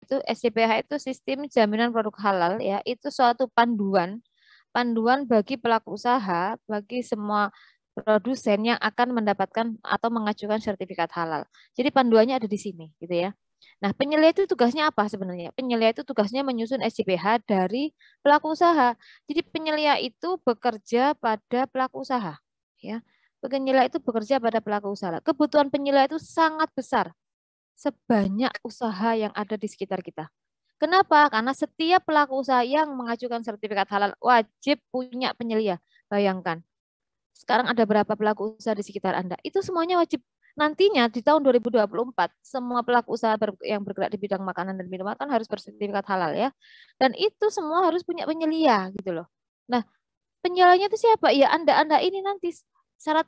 itu SJPH itu sistem jaminan produk halal ya, itu suatu panduan bagi pelaku usaha, bagi semua produsen yang akan mendapatkan atau mengajukan sertifikat halal. Jadi panduannya ada di sini gitu ya. Nah, penyelia itu tugasnya apa sebenarnya? Penyelia itu tugasnya menyusun SJPH dari pelaku usaha. Jadi penyelia itu bekerja pada pelaku usaha ya. Penyelia itu bekerja pada pelaku usaha. Kebutuhan penyelia itu sangat besar sebanyak usaha yang ada di sekitar kita. Kenapa? Karena setiap pelaku usaha yang mengajukan sertifikat halal wajib punya penyelia. Bayangkan, sekarang ada berapa pelaku usaha di sekitar Anda? Itu semuanya wajib. Nantinya di tahun 2024, semua pelaku usaha yang bergerak di bidang makanan dan minuman kan harus bersertifikat halal ya. Dan itu semua harus punya penyelia gitu loh. Nah, penyelanya itu siapa? Ya Anda ini nanti syarat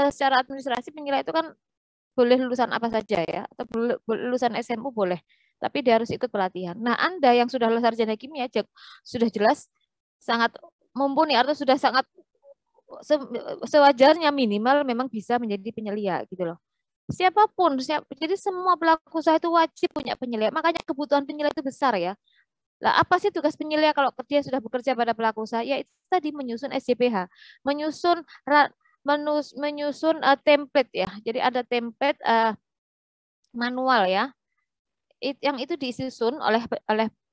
secara administrasi penyelia itu kan boleh lulusan apa saja ya, atau lulusan SMU boleh, tapi dia harus ikut pelatihan. Nah, Anda yang sudah lulus sarjana kimia sudah jelas sangat mumpuni atau sudah sangat sewajarnya minimal memang bisa menjadi penyelia gitu loh. Siapapun, jadi semua pelaku usaha itu wajib punya penyelia. Makanya kebutuhan penyelia itu besar ya. Lah, apa sih tugas penyelia kalau dia sudah bekerja pada pelaku usaha? Ya itu tadi menyusun SJPH, menyusun menyusun template ya. Jadi ada template manual ya. Yang itu disusun oleh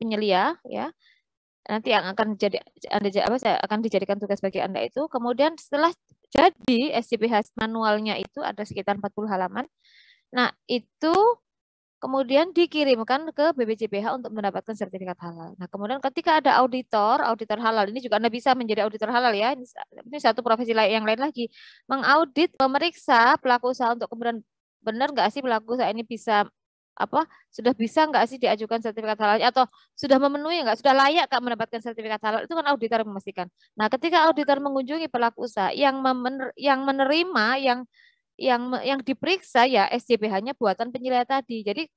penyelia ya. Nanti yang akan jadi Anda apa saya akan dijadikan tugas bagi Anda itu. Kemudian setelah jadi SJPH manualnya itu ada sekitar 40 halaman. Nah, itu kemudian dikirimkan ke BPJPH untuk mendapatkan sertifikat halal. Nah, kemudian ketika ada auditor halal, ini juga Anda bisa menjadi auditor halal ya. Ini satu profesi yang lain lagi. Mengaudit, memeriksa pelaku usaha untuk kemudian benar nggak sih pelaku usaha ini bisa apa sudah bisa nggak sih diajukan sertifikat halal atau sudah memenuhi nggak, sudah layak nggak mendapatkan sertifikat halal, itu kan auditor yang memastikan. Nah, ketika auditor mengunjungi pelaku usaha yang menerima, yang diperiksa ya SJPH-nya buatan penyelia tadi. Jadi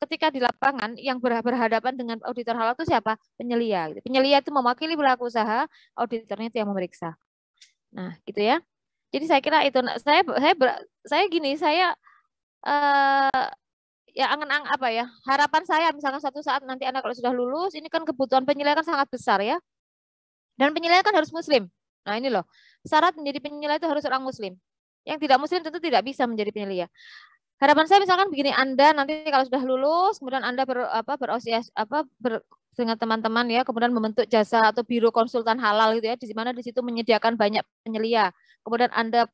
ketika di lapangan yang berhadapan dengan auditor halal itu siapa? Penyelia. Gitu. Penyelia itu mewakili pelaku usaha, auditornya itu yang memeriksa. Nah, gitu ya. Jadi saya kira itu saya gini, saya ya angan-angan apa ya? Harapan saya misalkan suatu saat nanti anak kalau sudah lulus, ini kan kebutuhan penyelia kan sangat besar ya. Dan penyelia kan harus muslim. Nah, ini loh. Syarat menjadi penyelia itu harus orang muslim. Yang tidak muslim tentu tidak bisa menjadi penyelia. Harapan saya misalkan begini, Anda nanti kalau sudah lulus, kemudian Anda dengan teman-teman ya, kemudian membentuk jasa atau biro konsultan halal gitu ya, di mana di situ menyediakan banyak penyelia. Kemudian Anda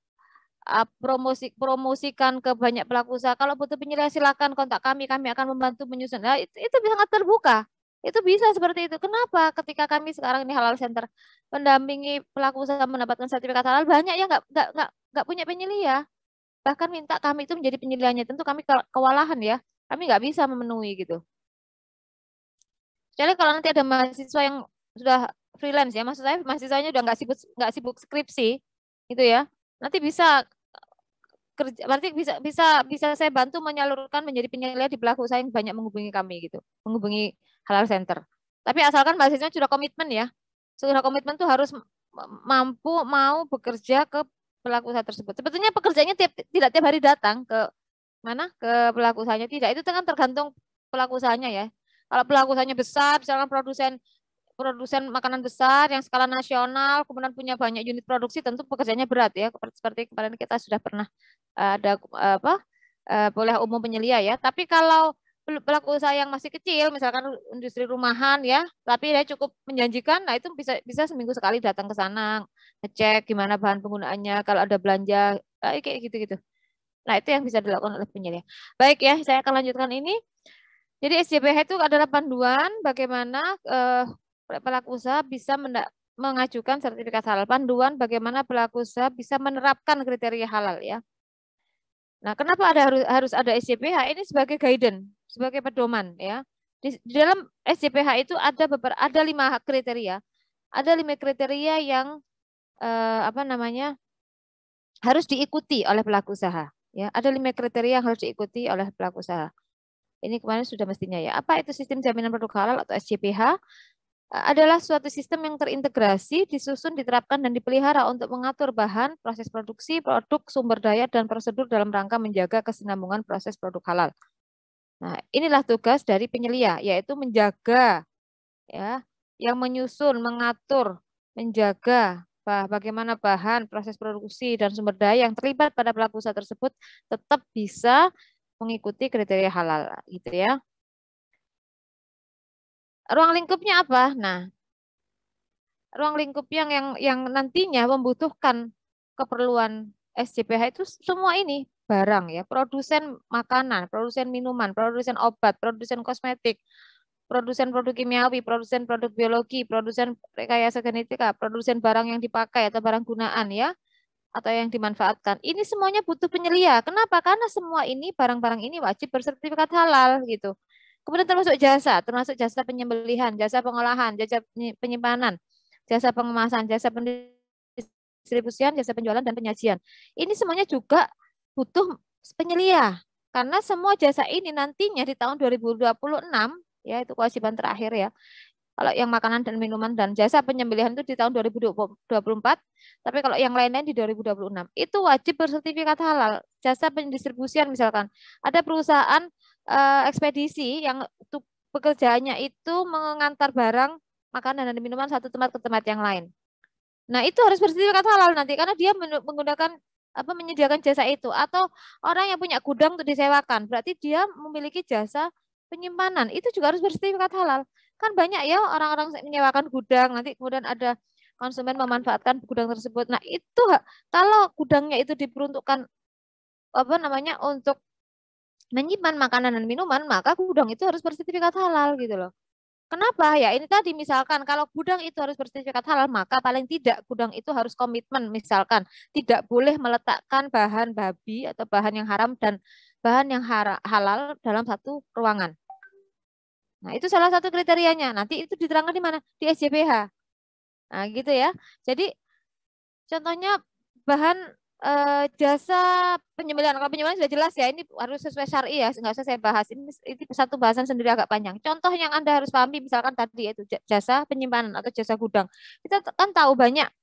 promosikan ke banyak pelaku usaha. Kalau butuh penyelia silakan kontak kami akan membantu menyusun. Nah, itu sangat terbuka. Itu bisa seperti itu. Kenapa? Ketika kami sekarang ini Halal Center mendampingi pelaku usaha mendapatkan sertifikat halal, banyak yang nggak punya penyelia. Bahkan minta kami itu menjadi penyelianya. Tentu kami kewalahan ya. Kami nggak bisa memenuhi gitu. Kecuali kalau nanti ada mahasiswa yang sudah freelance ya, maksud saya mahasiswanya udah nggak sibuk skripsi, gitu ya. Nanti bisa kerja, berarti bisa bisa bisa saya bantu menyalurkan menjadi penyelia di pelaku usaha yang banyak menghubungi kami gitu, menghubungi Halal Center. Tapi asalkan mahasiswa sudah komitmen ya, sudah komitmen tuh harus mampu mau bekerja ke pelaku usaha tersebut. Sebetulnya pekerjaannya tidak tiap hari datang ke mana ke pelaku usahanya, tidak. Itu kan tergantung pelaku usahanya ya. Kalau pelaku usahanya besar, misalkan produsen produsen makanan besar yang skala nasional, kemudian punya banyak unit produksi, tentu pekerjaannya berat ya. Seperti kemarin kita sudah pernah ada boleh umum penyelia ya. Tapi kalau pelaku usaha yang masih kecil, misalkan industri rumahan ya, tapi dia cukup menjanjikan, nah itu bisa bisa seminggu sekali datang ke sana, ngecek gimana bahan penggunaannya, kalau ada belanja, kayak gitu-gitu. Nah, itu yang bisa dilakukan oleh penyelia. Baik ya, saya akan lanjutkan ini. Jadi SJPH itu adalah panduan bagaimana pelaku usaha bisa mengajukan sertifikat halal. Panduan bagaimana pelaku usaha bisa menerapkan kriteria halal ya. Nah, kenapa harus ada SJPH? Ini sebagai guidance, sebagai pedoman ya. Di dalam SJPH itu ada 5 kriteria. Ada 5 kriteria yang apa namanya harus diikuti oleh pelaku usaha. Ya, ada 5 kriteria yang harus diikuti oleh pelaku usaha. Ini kemarin sudah mestinya ya. Apa itu sistem jaminan produk halal atau SJPH? Adalah suatu sistem yang terintegrasi, disusun, diterapkan, dan dipelihara untuk mengatur bahan, proses produksi, produk, sumber daya, dan prosedur dalam rangka menjaga kesinambungan proses produk halal. Nah, inilah tugas dari penyelia, yaitu menjaga, ya, yang menyusun, mengatur, menjaga bagaimana bahan, proses produksi dan sumber daya yang terlibat pada pelaku usaha tersebut tetap bisa mengikuti kriteria halal, gitu ya. Ruang lingkupnya apa? Nah, ruang lingkup yang nantinya membutuhkan keperluan SJPH itu semua ini barang ya, produsen makanan, produsen minuman, produsen obat, produsen kosmetik, produsen produk kimiawi, produsen produk biologi, produsen rekayasa genetika, produsen barang yang dipakai atau barang gunaan ya, atau yang dimanfaatkan. Ini semuanya butuh penyelia. Kenapa? Karena semua ini barang-barang ini wajib bersertifikat halal gitu. Kemudian termasuk jasa penyembelihan, jasa pengolahan, jasa penyimpanan, jasa pengemasan, jasa pendistribusian, jasa penjualan dan penyajian. Ini semuanya juga butuh penyelia. Karena semua jasa ini nantinya di tahun 2026 ya itu kewajiban terakhir ya. Kalau yang makanan dan minuman dan jasa penyembelihan itu di tahun 2024, tapi kalau yang lain-lain di 2026. Itu wajib bersertifikat halal. Jasa pendistribusian misalkan, ada perusahaan ekspedisi yang pekerjaannya itu mengantar barang makanan dan minuman satu tempat ke tempat yang lain. Nah, itu harus bersertifikat halal nanti karena dia menggunakan apa menyediakan jasa itu atau orang yang punya gudang untuk disewakan, berarti dia memiliki jasa penyimpanan. Itu juga harus bersertifikat halal. Kan banyak ya orang-orang menyewakan gudang, nanti kemudian ada konsumen memanfaatkan gudang tersebut. Nah, itu kalau gudangnya itu diperuntukkan apa namanya untuk menyimpan makanan dan minuman, maka gudang itu harus bersertifikat halal gitu loh. Kenapa? Ya ini tadi misalkan kalau gudang itu harus bersertifikat halal, maka paling tidak gudang itu harus komitmen misalkan tidak boleh meletakkan bahan babi atau bahan yang haram dan bahan yang halal dalam satu ruangan. Nah, itu salah satu kriterianya. Nanti itu diterangkan di mana? Di SJPH. Nah, gitu ya. Jadi contohnya bahan jasa penyembelihan. Kalau penyembelihan sudah jelas ya, ini harus sesuai syar'i ya, nggak usah saya bahas. Ini satu bahasan sendiri agak panjang. Contoh yang Anda harus pahami misalkan tadi yaitu jasa penyimpanan atau jasa gudang. Kita kan tahu banyak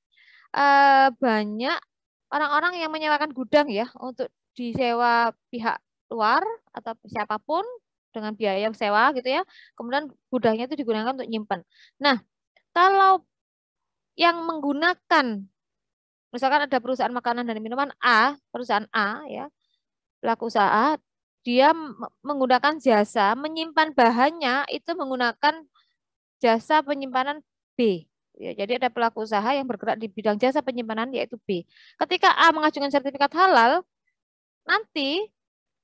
orang-orang yang menyewakan gudang ya untuk disewa pihak luar atau siapapun dengan biaya sewa gitu ya. Kemudian gudangnya itu digunakan untuk nyimpan. Nah, kalau yang menggunakan misalkan ada perusahaan makanan dan minuman A, perusahaan A ya, pelaku usaha, dia menggunakan jasa menyimpan bahannya itu menggunakan jasa penyimpanan B. Ya, jadi ada pelaku usaha yang bergerak di bidang jasa penyimpanan yaitu B. Ketika A mengajukan sertifikat halal, nanti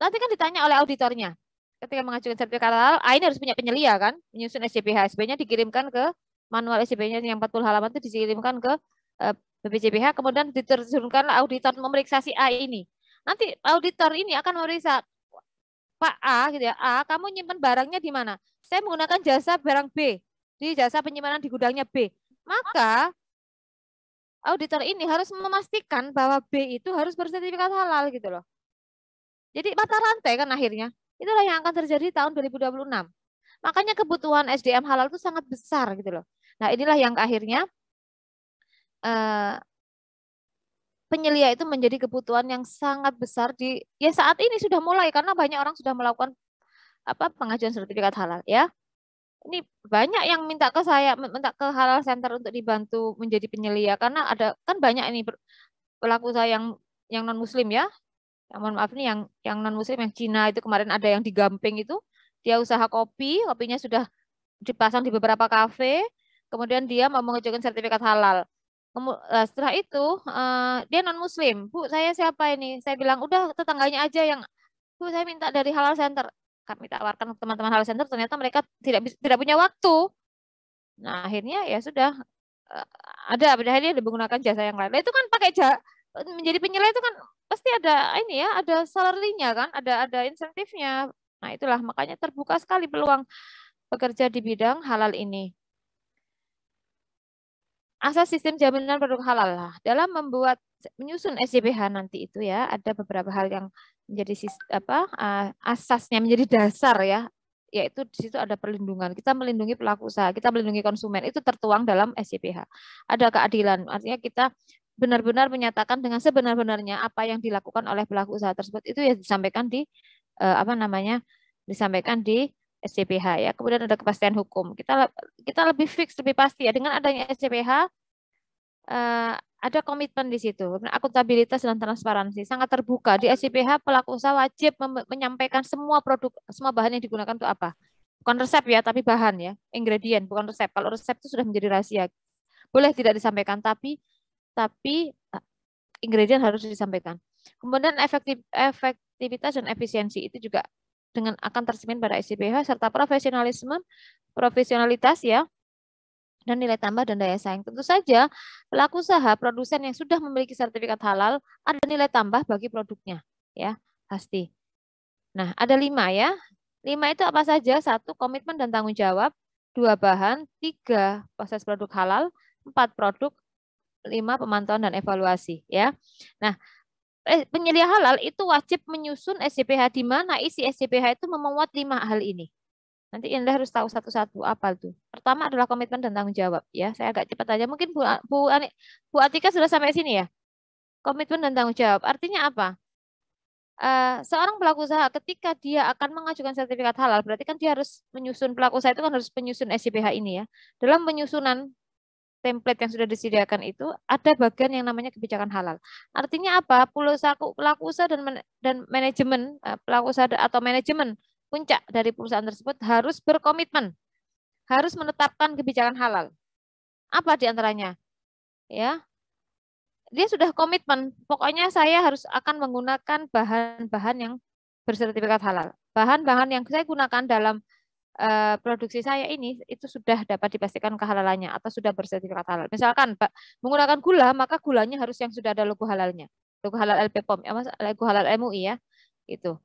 nanti kan ditanya oleh auditornya. Ketika mengajukan sertifikat halal, A ini harus punya penyelia kan, menyusun SJPH. SJP-nya dikirimkan ke manual SJP-nya yang 40 halaman itu dikirimkan ke BPJPH, kemudian diterjunkan auditor memeriksa si A ini. Nanti auditor ini akan memeriksa Pak A gitu ya, A, kamu nyimpan barangnya di mana? Saya menggunakan jasa barang B, di jasa penyimpanan di gudangnya B. Maka auditor ini harus memastikan bahwa B itu harus bersertifikat halal gitu loh. Jadi mata rantai kan akhirnya. Itulah yang akan terjadi tahun 2026. Makanya kebutuhan SDM halal itu sangat besar gitu loh. Nah, inilah yang akhirnya penyelia itu menjadi kebutuhan yang sangat besar di ya saat ini sudah mulai karena banyak orang sudah melakukan apa pengajuan sertifikat halal ya. Ini banyak yang minta ke saya, minta ke Halal Center untuk dibantu menjadi penyelia karena ada kan banyak ini pelaku usaha yang non muslim ya. Yang mohon maaf nih yang non muslim yang Cina itu kemarin ada yang di Gamping itu dia usaha kopi, kopinya sudah dipasang di beberapa kafe, kemudian dia mau mengajukan sertifikat halal. Setelah itu dia non muslim. Bu, saya siapa ini? Saya bilang udah tetangganya aja yang Bu, saya minta dari Halal Center. Kami tawarkan ke teman-teman Halal Center, ternyata mereka tidak punya waktu. Nah, akhirnya ya sudah eh, akhirnya dia menggunakan jasa yang lain. Nah, itu kan pakai menjadi penyelia itu kan pasti ada ini ya, ada salary-nya kan, ada insentifnya. Nah, itulah makanya terbuka sekali peluang bekerja di bidang halal ini. Asas sistem jaminan produk halal lah. Dalam menyusun SJPH nanti itu ya, ada beberapa hal yang menjadi asasnya menjadi dasar ya, yaitu di situ ada perlindungan. Kita melindungi pelaku usaha, kita melindungi konsumen. Itu tertuang dalam SJPH. Ada keadilan, artinya kita benar-benar menyatakan dengan sebenar-benarnya apa yang dilakukan oleh pelaku usaha tersebut itu ya disampaikan di apa namanya disampaikan di SCPH ya. Kemudian ada kepastian hukum. Kita lebih fix, lebih pasti ya dengan adanya SCPH ada komitmen di situ, akuntabilitas dan transparansi sangat terbuka. Di SCPH pelaku usaha wajib menyampaikan semua produk, semua bahan yang digunakan untuk apa. Bukan resep ya, tapi bahan ya, ingredient, bukan resep. Kalau resep itu sudah menjadi rahasia, boleh tidak disampaikan, tapi ingredient harus disampaikan. Kemudian efektivitas dan efisiensi itu juga dengan akan tercermin pada SCPH serta profesionalitas ya, dan nilai tambah dan daya saing. Tentu saja pelaku usaha produsen yang sudah memiliki sertifikat halal ada nilai tambah bagi produknya ya, pasti. Nah, ada 5 ya. 5 itu apa saja? 1, komitmen dan tanggung jawab. 2, bahan. 3, proses produk halal. 4, produk. 5, pemantauan dan evaluasi ya. Nah, penyedia halal itu wajib menyusun SCPH di mana isi SCPH itu memuat 5 hal ini. Nanti Anda harus tahu satu-satu apa itu. Pertama adalah komitmen dan tanggung jawab ya. Saya agak cepat aja. Mungkin Bu Atika sudah sampai sini ya. Komitmen dan tanggung jawab. Artinya apa? Seorang pelaku usaha ketika dia akan mengajukan sertifikat halal, berarti kan dia harus menyusun, pelaku usaha itu kan harus menyusun SCPH ini ya. Dalam penyusunan template yang sudah disediakan itu ada bagian yang namanya kebijakan halal. Artinya apa? Pelaku usaha dan manajemen pelaku usaha atau manajemen puncak dari perusahaan tersebut harus berkomitmen, harus menetapkan kebijakan halal. Apa diantaranya? Ya, dia sudah komitmen. Pokoknya saya harus akan menggunakan bahan-bahan yang bersertifikat halal. Bahan-bahan yang saya gunakan dalam produksi saya ini itu sudah dapat dipastikan kehalalannya atau sudah bersertifikat halal. Misalkan menggunakan gula, maka gulanya harus yang sudah ada logo halalnya. Logo halal LPPOM, logo halal MUI ya. Itu.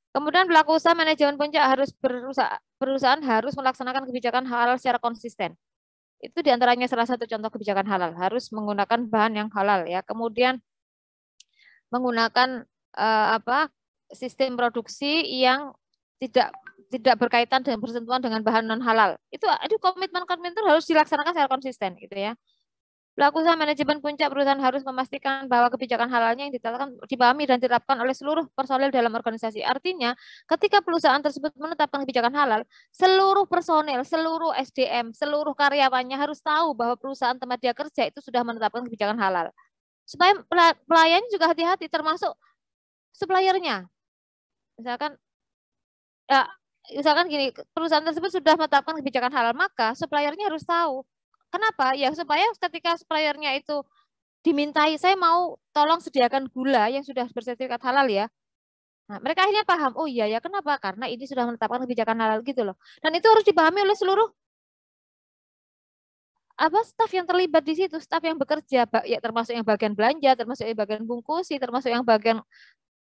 Kemudian pelaku usaha manajemen puncak harus perusahaan harus melaksanakan kebijakan halal secara konsisten. Itu diantaranya salah satu contoh kebijakan halal, harus menggunakan bahan yang halal ya. Kemudian menggunakan sistem produksi yang tidak berkaitan dan bersentuhan dengan bahan non halal. Itu komitmen harus dilaksanakan secara konsisten gitu ya. Pelaku usaha manajemen puncak perusahaan harus memastikan bahwa kebijakan halalnya yang ditetapkan dipahami dan diterapkan oleh seluruh personel dalam organisasi. Artinya, ketika perusahaan tersebut menetapkan kebijakan halal, seluruh personel, seluruh SDM, seluruh karyawannya harus tahu bahwa perusahaan tempat dia kerja itu sudah menetapkan kebijakan halal. Supaya pelayannya juga hati-hati, termasuk suppliernya. Misalkan gini, perusahaan tersebut sudah menetapkan kebijakan halal, maka suppliernya harus tahu. Kenapa? Ya supaya ketika suppliernya itu dimintai, saya mau tolong sediakan gula yang sudah bersertifikat halal ya. Nah, mereka akhirnya paham, oh iya ya, kenapa? Karena ini sudah menetapkan kebijakan halal gitu loh. Dan itu harus dipahami oleh seluruh staf yang terlibat di situ, staf yang bekerja, ya termasuk yang bagian belanja, termasuk yang bagian bungkusi, termasuk yang bagian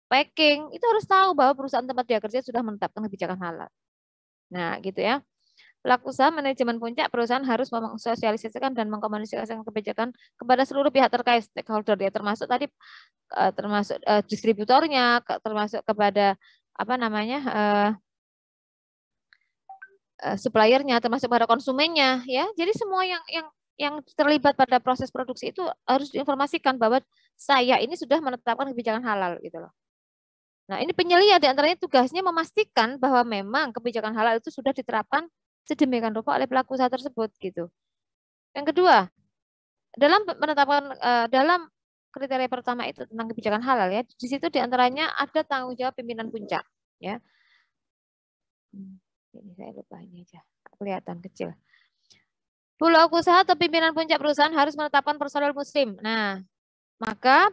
packing, itu harus tahu bahwa perusahaan tempat dia kerja sudah menetapkan kebijakan halal. Nah, gitu ya. Pelaku usaha manajemen puncak perusahaan harus mensosialisasikan dan mengkomunikasikan kebijakan kepada seluruh pihak terkait stakeholder ya, termasuk tadi distributornya, termasuk kepada suppliernya, termasuk pada konsumennya ya. Jadi semua yang terlibat pada proses produksi itu harus diinformasikan bahwa saya ini sudah menetapkan kebijakan halal gitu loh. Nah, ini penyelia diantaranya tugasnya memastikan bahwa memang kebijakan halal itu sudah diterapkan sedemikian rupa oleh pelaku usaha tersebut gitu. Yang kedua, dalam penetapan dalam kriteria pertama itu tentang kebijakan halal ya, di situ diantaranya ada tanggung jawab pimpinan puncak ya. Ini saya lupa ini aja, kelihatan kecil. Pelaku usaha atau pimpinan puncak perusahaan harus menetapkan personel muslim. Nah, maka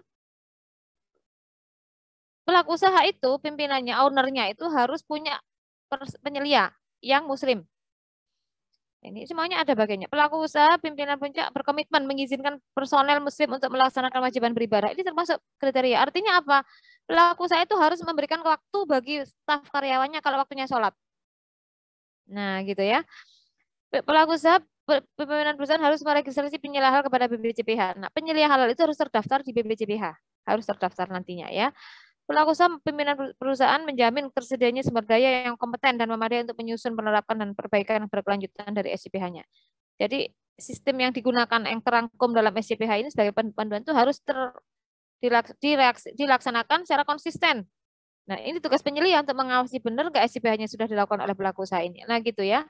pelaku usaha itu, pimpinannya, ownernya itu harus punya penyelia yang muslim. Ini semuanya ada bagiannya. Pelaku usaha, pimpinan puncak berkomitmen mengizinkan personel muslim untuk melaksanakan kewajiban beribadah. Ini termasuk kriteria. Artinya apa? Pelaku usaha itu harus memberikan waktu bagi staf karyawannya kalau waktunya sholat. Nah, gitu ya. Pelaku usaha, pimpinan perusahaan harus meregistrasi penyelia halal kepada BPJPH. Nah, penyelia halal itu harus terdaftar di BPJPH. Harus terdaftar nantinya ya. Pelaku usaha pimpinan perusahaan menjamin tersedianya sumber daya yang kompeten dan memadai untuk menyusun, penerapan, dan perbaikan yang berkelanjutan dari SCPH-nya. Jadi sistem yang digunakan yang terangkum dalam SCPH ini sebagai panduan itu harus dilaksanakan secara konsisten. Nah, ini tugas penyelia untuk mengawasi benar nggak SCBH-nya sudah dilakukan oleh pelaku usaha ini. Nah, gitu ya.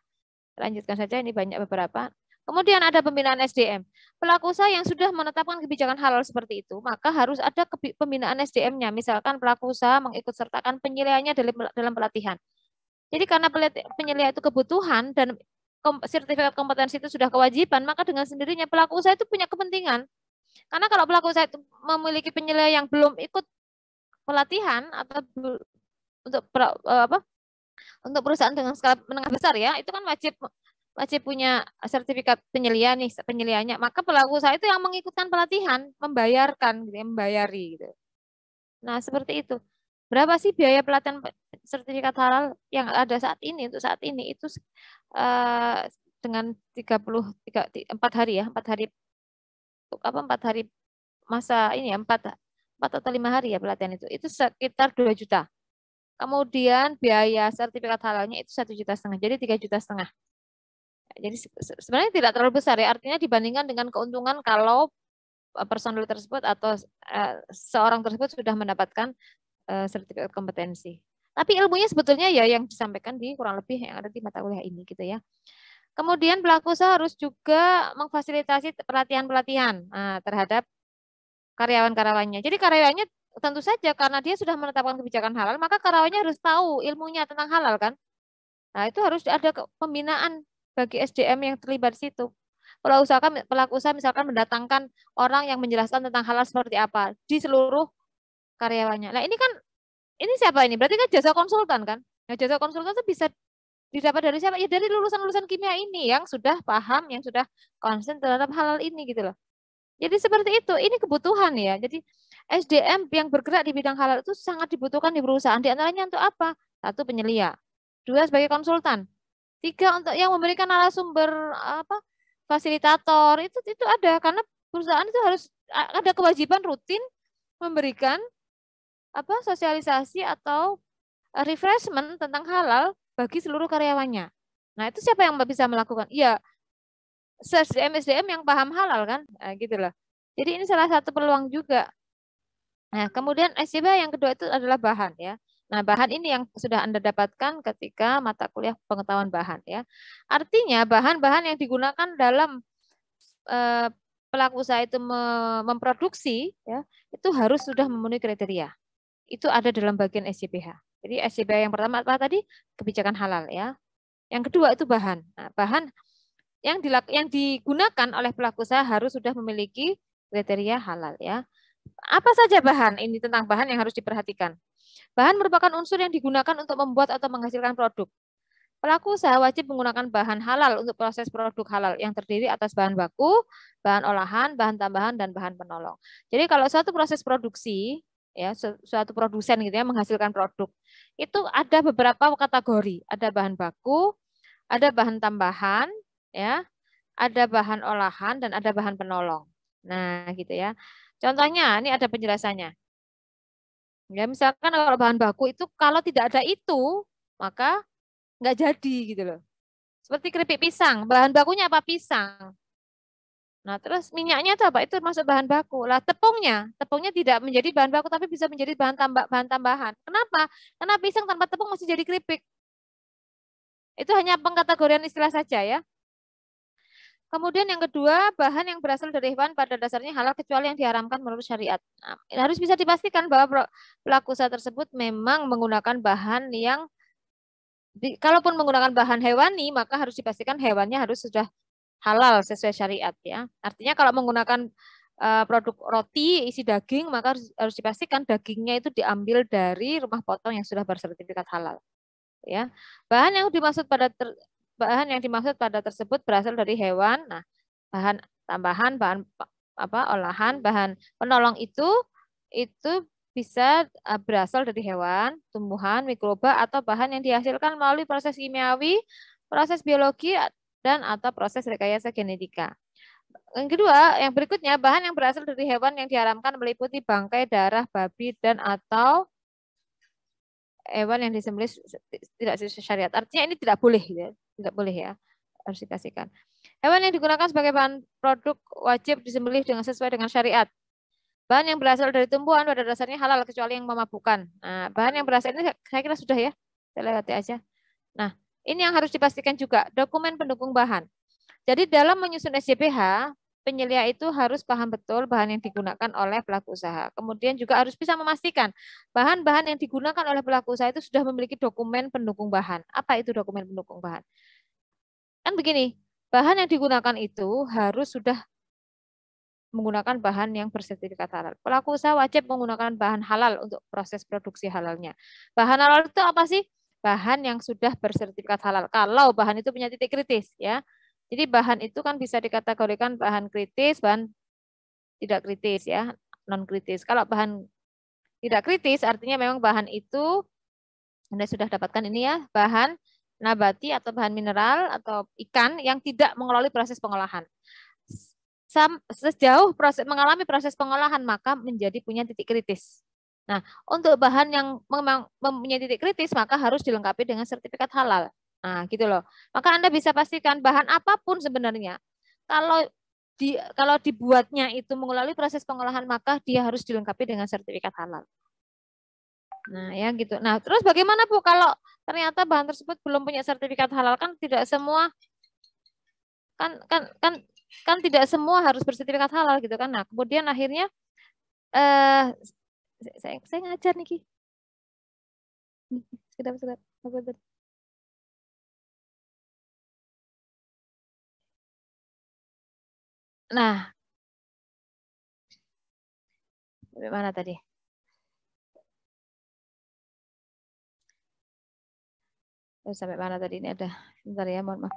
Lanjutkan saja, ini banyak beberapa. Kemudian ada pembinaan SDM. Pelaku usaha yang sudah menetapkan kebijakan halal seperti itu, maka harus ada pembinaan SDM-nya. Misalkan pelaku usaha mengikut sertakan penyeliaannya dalam pelatihan. Jadi karena penyelia itu kebutuhan dan sertifikat kompetensi itu sudah kewajiban, maka dengan sendirinya pelaku usaha itu punya kepentingan. Karena kalau pelaku usaha itu memiliki penyelia yang belum ikut pelatihan atau untuk apa, untuk perusahaan dengan skala menengah besar ya, itu kan wajib punya sertifikat penyelia nih, penyelianya. Maka pelaku usaha itu yang mengikutkan pelatihan, membayarkan gitu ya, membayari gitu. Nah, seperti itu. Berapa sih biaya pelatihan sertifikat halal yang ada saat ini untuk saat ini itu dengan 4 hari ya, 4 hari apa 4 hari masa ini ya, 4 atau 5 hari ya pelatihan itu sekitar 2 juta. Kemudian biaya sertifikat halalnya itu 1,5 juta, jadi 3,5 juta. Jadi sebenarnya tidak terlalu besar ya, artinya dibandingkan dengan keuntungan kalau personel tersebut atau seorang tersebut sudah mendapatkan sertifikat kompetensi. Tapi ilmunya sebetulnya ya yang disampaikan di kurang lebih yang ada di mata kuliah ini gitu ya. Kemudian pelaku usaha harus juga memfasilitasi pelatihan-pelatihan terhadap karyawan-karyawannya. Jadi karyawannya tentu saja karena dia sudah menetapkan kebijakan halal, maka karyawannya harus tahu ilmunya tentang halal kan. Nah, itu harus ada pembinaan bagi SDM yang terlibat di situ. Pelaku usaha misalkan mendatangkan orang yang menjelaskan tentang halal seperti apa di seluruh karyawannya. Nah, ini siapa ini? Berarti kan jasa konsultan kan? Nah, jasa konsultan itu bisa didapat dari siapa? Ya dari lulusan-lulusan kimia ini yang sudah paham, yang sudah konsen terhadap halal ini gitu loh. Jadi seperti itu, ini kebutuhan ya. Jadi SDM yang bergerak di bidang halal itu sangat dibutuhkan di perusahaan. Di antaranya untuk apa? 1, penyelia. 2, sebagai konsultan. 3, untuk yang memberikan narasumber apa? Fasilitator. Itu ada karena perusahaan itu harus ada kewajiban rutin memberikan apa? Sosialisasi atau refreshment tentang halal bagi seluruh karyawannya. Nah, itu siapa yang bisa melakukan? Ya, SDM yang paham halal kan, nah, gitu loh. Jadi ini salah satu peluang juga. Nah, kemudian SCB yang kedua itu adalah bahan ya. Nah, bahan ini yang sudah Anda dapatkan ketika mata kuliah pengetahuan bahan ya. Artinya bahan-bahan yang digunakan dalam pelaku usaha itu memproduksi ya, itu harus sudah memenuhi kriteria. Itu ada dalam bagian SCBH. Jadi SCBH yang pertama apa tadi? Kebijakan halal ya. Yang kedua itu bahan. Nah, bahan yang digunakan oleh pelaku usaha harus sudah memiliki kriteria halal ya. Apa saja bahan? Ini tentang bahan yang harus diperhatikan. Bahan merupakan unsur yang digunakan untuk membuat atau menghasilkan produk. Pelaku usaha wajib menggunakan bahan halal untuk proses produk halal yang terdiri atas bahan baku, bahan olahan, bahan tambahan, dan bahan penolong. Jadi kalau suatu proses produksi, ya suatu produsen gitu ya menghasilkan produk, itu ada beberapa kategori. Ada bahan baku, ada bahan tambahan, ya, ada bahan olahan dan ada bahan penolong. Nah, gitu ya. Contohnya, ini ada penjelasannya. Ya, misalkan kalau bahan baku itu kalau tidak ada itu, maka nggak jadi gitu loh. Seperti keripik pisang, bahan bakunya apa? Pisang. Nah, terus minyaknya itu apa? Itu masuk bahan baku. Lah, tepungnya tidak menjadi bahan baku tapi bisa menjadi bahan tambahan. Kenapa? Karena pisang tanpa tepung masih jadi keripik. Itu hanya pengkategorian istilah saja ya. Kemudian yang kedua, bahan yang berasal dari hewan pada dasarnya halal kecuali yang diharamkan menurut syariat. Nah, harus bisa dipastikan bahwa pelaku usaha tersebut memang menggunakan bahan yang, kalaupun menggunakan bahan hewani, maka harus dipastikan hewannya harus sudah halal sesuai syariat ya. Artinya kalau menggunakan produk roti isi daging, maka harus dipastikan dagingnya itu diambil dari rumah potong yang sudah bersertifikat halal. Ya, bahan yang dimaksud pada tersebut berasal dari hewan. Nah, bahan tambahan, bahan olahan, bahan penolong itu bisa berasal dari hewan, tumbuhan, mikroba atau bahan yang dihasilkan melalui proses kimiawi, proses biologi dan atau proses rekayasa genetika. Yang kedua, yang berikutnya, bahan yang berasal dari hewan yang diharamkan meliputi bangkai, darah, babi dan atau hewan yang disembelih tidak sesuai syariat. Artinya ini tidak boleh ya. Tidak boleh ya. Harus dikasihkan. Hewan yang digunakan sebagai bahan produk wajib disembelih sesuai dengan syariat. Bahan yang berasal dari tumbuhan pada dasarnya halal kecuali yang memabukkan. Nah, bahan yang berasal ini saya kira sudah ya. Saya lewati aja. Nah, ini yang harus dipastikan juga, dokumen pendukung bahan. Jadi dalam menyusun SJPH, penyelia itu harus paham betul bahan yang digunakan oleh pelaku usaha. Kemudian juga harus bisa memastikan bahan-bahan yang digunakan oleh pelaku usaha itu sudah memiliki dokumen pendukung bahan. Apa itu dokumen pendukung bahan? Kan begini, bahan yang digunakan itu harus sudah menggunakan bahan yang bersertifikat halal. Pelaku usaha wajib menggunakan bahan halal untuk proses produksi halalnya. Bahan halal itu apa sih? Bahan yang sudah bersertifikat halal. Kalau bahan itu punya titik kritis, ya. Jadi bahan itu kan bisa dikategorikan bahan kritis, bahan tidak kritis, ya, non kritis. Kalau bahan tidak kritis, artinya memang bahan itu Anda sudah dapatkan ini ya, bahan nabati atau bahan mineral atau ikan yang tidak mengelola proses pengolahan. Sejauh mengalami proses pengolahan maka menjadi punya titik kritis. Nah, untuk bahan yang memang mempunyai titik kritis maka harus dilengkapi dengan sertifikat halal. Nah, gitu loh. Maka Anda bisa pastikan bahan apapun sebenarnya kalau dibuatnya itu melalui proses pengolahan maka dia harus dilengkapi dengan sertifikat halal. Nah, ya gitu. Nah, terus bagaimana Bu kalau ternyata bahan tersebut belum punya sertifikat halal? Kan tidak semua kan kan kan kan tidak semua harus bersertifikat halal gitu kan. Nah, kemudian akhirnya eh saya ngajar nih Ki. Sekedap sekedap. Nah, bagaimana tadi? Sampai mana tadi ini ada. Bentar ya, mohon maaf.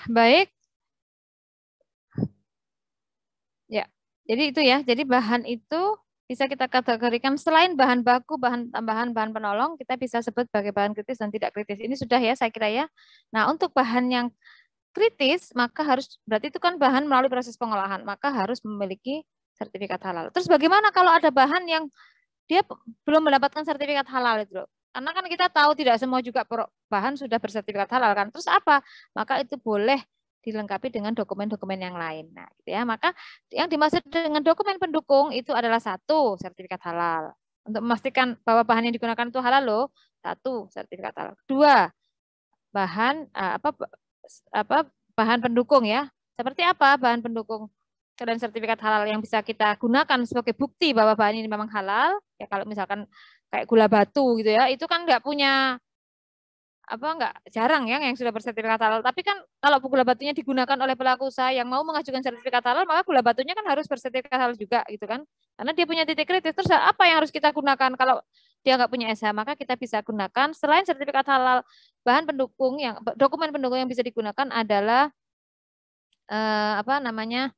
Baik. Ya, jadi itu ya. Jadi bahan itu bisa kita kategorikan selain bahan baku, bahan tambahan, bahan penolong, kita bisa sebut sebagai bahan kritis dan tidak kritis. Ini sudah ya, saya kira ya. Nah, untuk bahan yang kritis, maka harus berarti itu kan bahan melalui proses pengolahan, maka harus memiliki sertifikat halal. Terus bagaimana kalau ada bahan yang dia belum mendapatkan sertifikat halal itu loh? Karena kan kita tahu tidak semua juga bahan sudah bersertifikat halal kan. Terus apa? Maka itu boleh dilengkapi dengan dokumen-dokumen yang lain. Nah, gitu ya. Maka yang dimaksud dengan dokumen pendukung itu adalah satu, sertifikat halal. Untuk memastikan bahwa bahan yang digunakan itu halal loh. Satu, sertifikat halal. Dua, bahan apa bahan pendukung ya. Seperti apa bahan pendukung dan sertifikat halal yang bisa kita gunakan sebagai bukti bahwa bahan ini memang halal? Ya kalau misalkan kayak gula batu gitu ya, itu kan nggak punya nggak jarang ya yang sudah bersertifikat halal. Tapi kan kalau gula batunya digunakan oleh pelaku usaha yang mau mengajukan sertifikat halal, maka gula batunya kan harus bersertifikat halal juga gitu kan. Karena dia punya titik kritis. Terus apa yang harus kita gunakan kalau dia nggak punya SH? Maka kita bisa gunakan selain sertifikat halal, bahan pendukung yang dokumen pendukung yang bisa digunakan adalah apa namanya?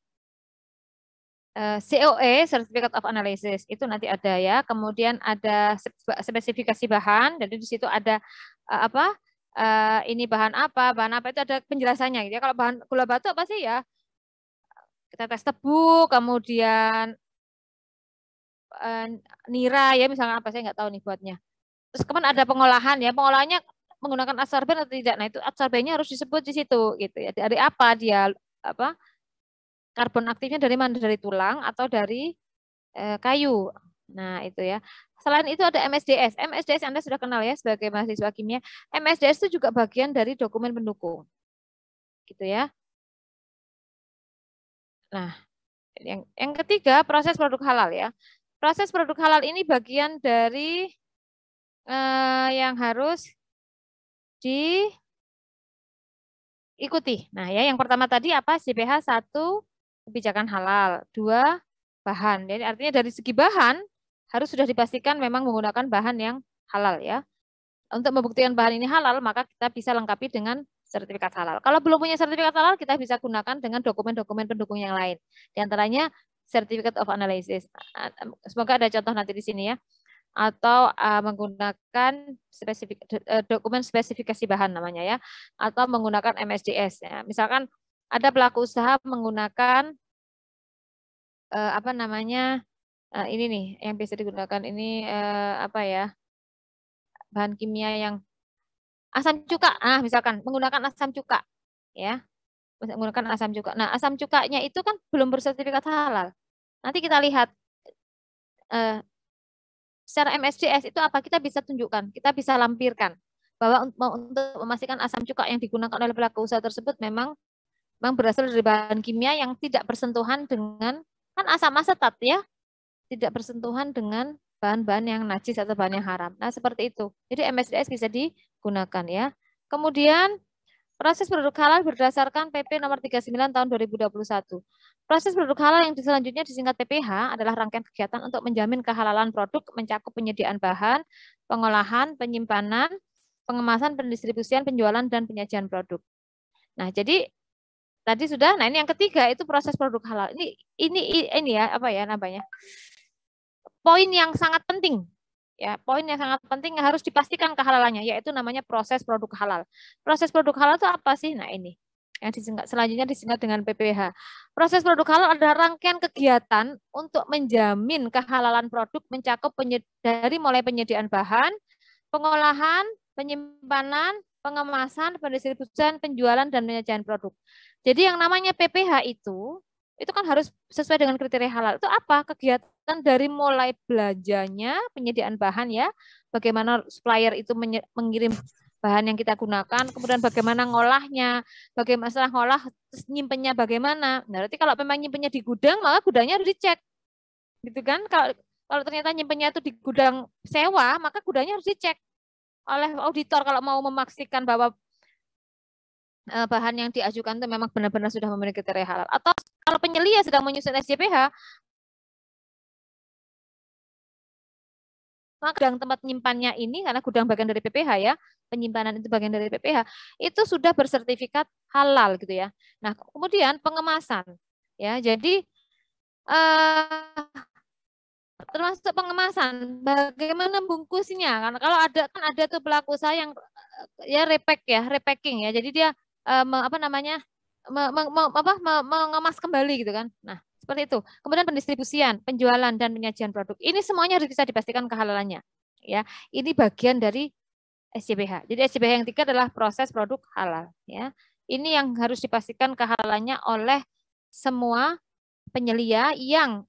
COE, Certificate of Analysis, itu nanti ada ya. Kemudian ada spesifikasi bahan, jadi di situ ada apa? Ini bahan apa itu ada penjelasannya gitu ya. Kalau bahan gula batu apa sih ya? Kita tes tebu, kemudian eh, nira ya misalnya apa saya nggak tahu nih buatnya. Terus kemudian ada pengolahan ya, pengolahannya menggunakan adsorben atau tidak. Nah, itu adsorbennya harus disebut di situ gitu ya. Dari apa dia apa? Karbon aktifnya dari mana? Dari tulang atau dari kayu. Nah, itu ya. Selain itu ada MSDS. MSDS Anda sudah kenal ya sebagai mahasiswa kimia. MSDS itu juga bagian dari dokumen pendukung. Gitu ya. Nah, yang ketiga proses produk halal ya. Proses produk halal ini bagian dari yang harus diikuti. Nah, ya yang pertama tadi apa? CPH 1 kebijakan halal, 2 bahan. Jadi artinya dari segi bahan harus sudah dipastikan memang menggunakan bahan yang halal ya. Untuk membuktikan bahan ini halal, maka kita bisa lengkapi dengan sertifikat halal. Kalau belum punya sertifikat halal, kita bisa gunakan dengan dokumen-dokumen pendukung yang lain. Di antaranya Certificate of Analysis. Semoga ada contoh nanti di sini ya. Atau menggunakan dokumen spesifikasi bahan namanya ya. Atau menggunakan MSDS. Ya. Misalkan ada pelaku usaha menggunakan apa namanya ini nih yang bisa digunakan ini apa ya, bahan kimia yang asam cuka, misalkan menggunakan asam cuka, ya, menggunakan asam cuka. Nah, asam cukanya itu kan belum bersertifikat halal. Nanti kita lihat secara MSDS itu apa, kita bisa tunjukkan, kita bisa lampirkan bahwa untuk memastikan asam cuka yang digunakan oleh pelaku usaha tersebut memang berasal dari bahan kimia yang tidak bersentuhan dengan, kan asam asetat ya, tidak bersentuhan dengan bahan-bahan yang najis atau bahan yang haram. Nah, seperti itu. Jadi MSDS bisa digunakan ya. Kemudian proses produk halal berdasarkan PP nomor 39 tahun 2021. Proses produk halal yang selanjutnya disingkat PPH adalah rangkaian kegiatan untuk menjamin kehalalan produk, mencakup penyediaan bahan, pengolahan, penyimpanan, pengemasan, pendistribusian, penjualan, dan penyajian produk. Nah, jadi tadi sudah. Nah, ini yang ketiga itu proses produk halal. Ini ya apa ya namanya? Poin yang sangat penting. Ya, poin yang sangat penting yang harus dipastikan kehalalannya, yaitu namanya proses produk halal. Proses produk halal itu apa sih? Nah, ini yang selanjutnya disingkat dengan PPH. Proses produk halal adalah rangkaian kegiatan untuk menjamin kehalalan produk, mencakup dari mulai penyediaan bahan, pengolahan, penyimpanan, pengemasan, pendistribusian, penjualan, dan penyajian produk. Jadi yang namanya PPH itu kan harus sesuai dengan kriteria halal. Itu apa? Kegiatan dari mulai belanjanya, penyediaan bahan ya, bagaimana supplier itu mengirim bahan yang kita gunakan, kemudian bagaimana ngolahnya, bagaimana setelah ngolah, terus nyimpennya bagaimana. Nah, berarti kalau memang nyimpennya di gudang, maka gudangnya harus dicek. Gitu kan? Kalau ternyata nyimpennya itu di gudang sewa, maka gudangnya harus dicek oleh auditor kalau mau memastikan bahwa bahan yang diajukan itu memang benar-benar sudah memiliki kriteria halal. Atau kalau penyelia sedang menyusun SJPH, maka gudang tempat menyimpannya ini, karena gudang bagian dari PPH ya, penyimpanan itu bagian dari PPH, itu sudah bersertifikat halal gitu ya. Nah, kemudian pengemasan ya. Jadi termasuk pengemasan, bagaimana bungkusnya? Karena kalau ada tuh pelaku usaha yang ya repacking ya. Jadi dia apa namanya mengemas kembali gitu kan. Nah, seperti itu. Kemudian pendistribusian, penjualan, dan penyajian produk. Ini semuanya harus bisa dipastikan kehalalannya. Ya, ini bagian dari SJPH. Jadi SJPH yang ketiga adalah proses produk halal. Ya, ini yang harus dipastikan kehalalannya oleh semua penyelia yang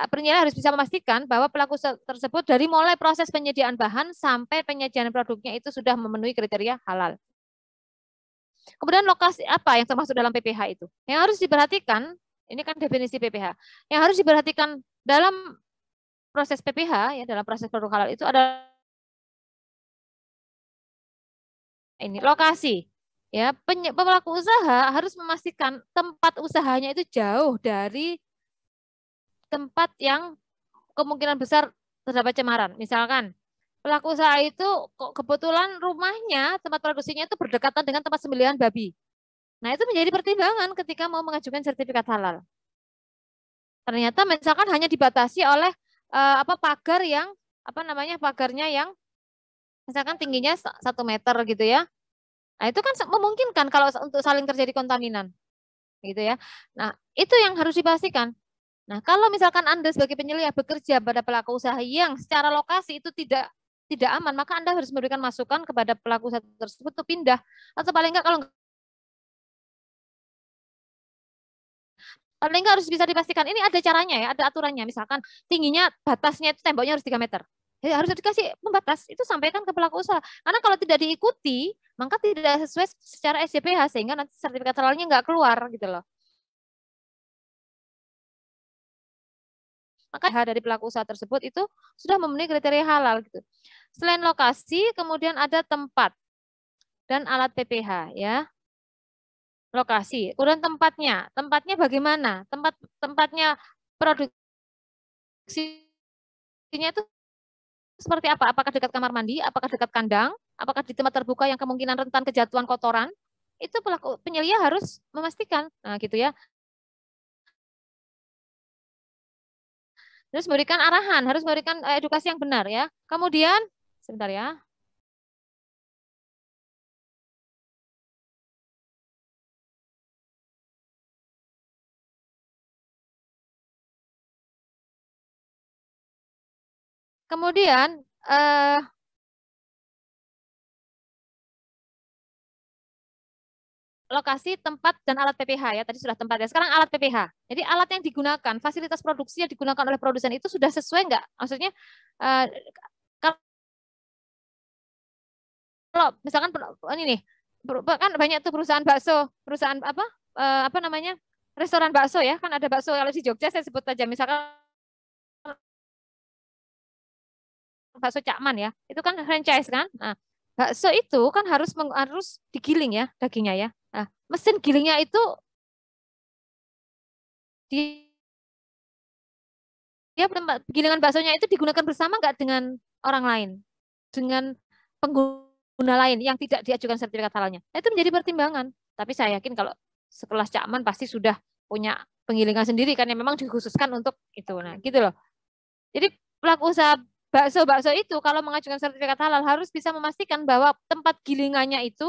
penyelia harus bisa memastikan bahwa pelaku tersebut dari mulai proses penyediaan bahan sampai penyajian produknya itu sudah memenuhi kriteria halal. Kemudian lokasi apa yang termasuk dalam PPH itu? Yang harus diperhatikan, ini kan definisi PPH. Yang harus diperhatikan dalam proses PPH ya, dalam proses produk halal itu ada ini lokasi. Ya, pelaku usaha harus memastikan tempat usahanya itu jauh dari tempat yang kemungkinan besar terdapat cemaran. Misalkan pelaku usaha itu kebetulan rumahnya, tempat produksinya itu berdekatan dengan tempat sembelihan babi. Nah, itu menjadi pertimbangan ketika mau mengajukan sertifikat halal. Ternyata misalkan hanya dibatasi oleh pagar yang pagarnya yang misalkan tingginya 1 meter gitu ya. Nah, itu kan memungkinkan kalau untuk saling terjadi kontaminan. Gitu ya. Nah, itu yang harus dipastikan. Nah, kalau misalkan Anda sebagai penyelia bekerja pada pelaku usaha yang secara lokasi itu tidak aman, maka Anda harus memberikan masukan kepada pelaku usaha tersebut untuk pindah. Atau paling enggak harus bisa dipastikan. Ini ada caranya ya, ada aturannya. Misalkan tingginya batasnya itu temboknya harus 3 meter. Ya, harus dikasih pembatas, itu sampaikan ke pelaku usaha. Karena kalau tidak diikuti, maka tidak sesuai secara SJPH, sehingga nanti sertifikat halalnya nggak keluar gitu loh. Maka dari pelaku usaha tersebut itu sudah memenuhi kriteria halal gitu. Selain lokasi, kemudian ada tempat dan alat PPH ya. lokasi. Kemudian tempatnya. Tempatnya bagaimana? Tempatnya produksinya itu seperti apa? Apakah dekat kamar mandi? Apakah dekat kandang? Apakah di tempat terbuka yang kemungkinan rentan kejatuhan kotoran? Itu pelaku penyelia harus memastikan. Nah, gitu ya. Terus memberikan arahan, harus memberikan edukasi yang benar ya. Kemudian, sebentar ya. Kemudian lokasi, tempat, dan alat PPH ya. Tadi sudah tempat ya. Sekarang alat PPH. Jadi alat yang digunakan, fasilitas produksi yang digunakan oleh produsen itu sudah sesuai nggak? Maksudnya eh, kalau misalkan ini nih, kan banyak tuh perusahaan bakso, perusahaan apa namanya, restoran bakso ya. Kan ada bakso kalau di Jogja saya sebut aja, misalkan bakso Cakman ya. Itu kan franchise kan. Nah, bakso itu kan harus digiling ya dagingnya ya. Nah, mesin gilingnya itu di dia tempat gilingan baksonya itu digunakan bersama nggak dengan orang lain, dengan pengguna lain yang tidak diajukan sertifikat halalnya. Nah, itu menjadi pertimbangan. Tapi saya yakin kalau sekelas Cakman pasti sudah punya penggilingan sendiri kan yang memang dikhususkan untuk itu. Nah, gitu loh. Jadi pelaku usaha bakso-bakso itu kalau mengajukan sertifikat halal harus bisa memastikan bahwa tempat gilingannya itu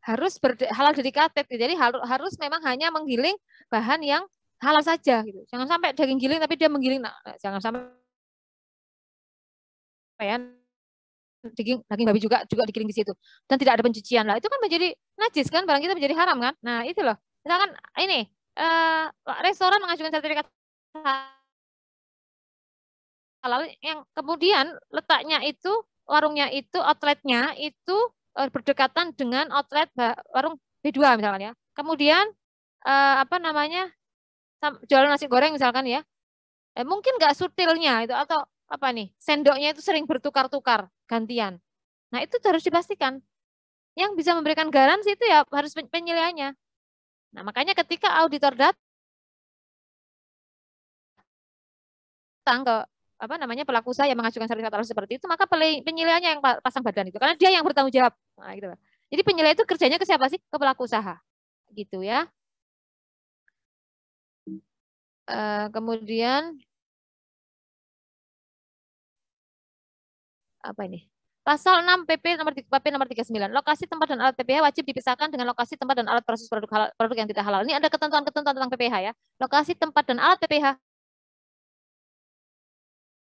harus halal dedikated. Jadi harus memang hanya menggiling bahan yang halal saja gitu. Jangan sampai daging giling tapi dia menggiling, nah, jangan sampai ya daging babi juga digiling di situ dan tidak ada pencucian lah. Itu kan menjadi najis kan, barang kita menjadi haram kan. Nah, itu loh. Misalkan ini eh, restoran mengajukan sertifikat halal yang kemudian letaknya itu warungnya itu outletnya itu berdekatan dengan outlet warung B2 misalkan ya. Kemudian apa namanya, jualan nasi goreng misalkan ya, mungkin nggak sutilnya itu atau apa nih sendoknya itu sering bertukar-tukar gantian. Nah itu harus dipastikan. Yang bisa memberikan garansi itu ya harus penyelihannya. Nah makanya ketika auditor datang ke apa namanya pelaku usaha yang mengajukan sertifikat halal seperti itu, maka penyelihannya yang pasang badan itu, karena dia yang bertanggung jawab. Nah, gitu. Jadi penilai itu kerjanya ke siapa sih? Ke pelaku usaha, gitu ya. Kemudian apa ini? Pasal 6 PP nomor 39. Lokasi tempat dan alat PPH wajib dipisahkan dengan lokasi tempat dan alat proses produk halal, produk yang tidak halal. Ini ada ketentuan-ketentuan tentang PPH ya. Lokasi tempat dan alat PPH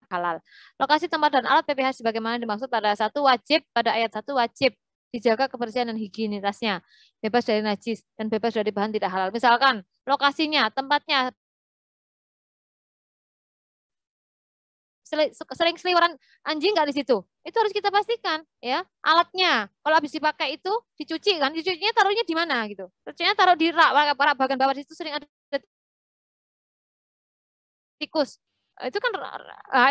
halal. Lokasi tempat dan alat PPH sebagaimana dimaksud pada ayat 1 wajib dijaga kebersihan dan higienitasnya, bebas dari najis dan bebas dari bahan tidak halal. Misalkan lokasinya, tempatnya sering seliweran anjing nggak di situ? Itu harus kita pastikan ya. Alatnya, kalau habis dipakai itu dicuci kan, dicucinya taruhnya di mana gitu? Cucinya taruh di rak bagian bawah, situ sering ada tikus. Itu kan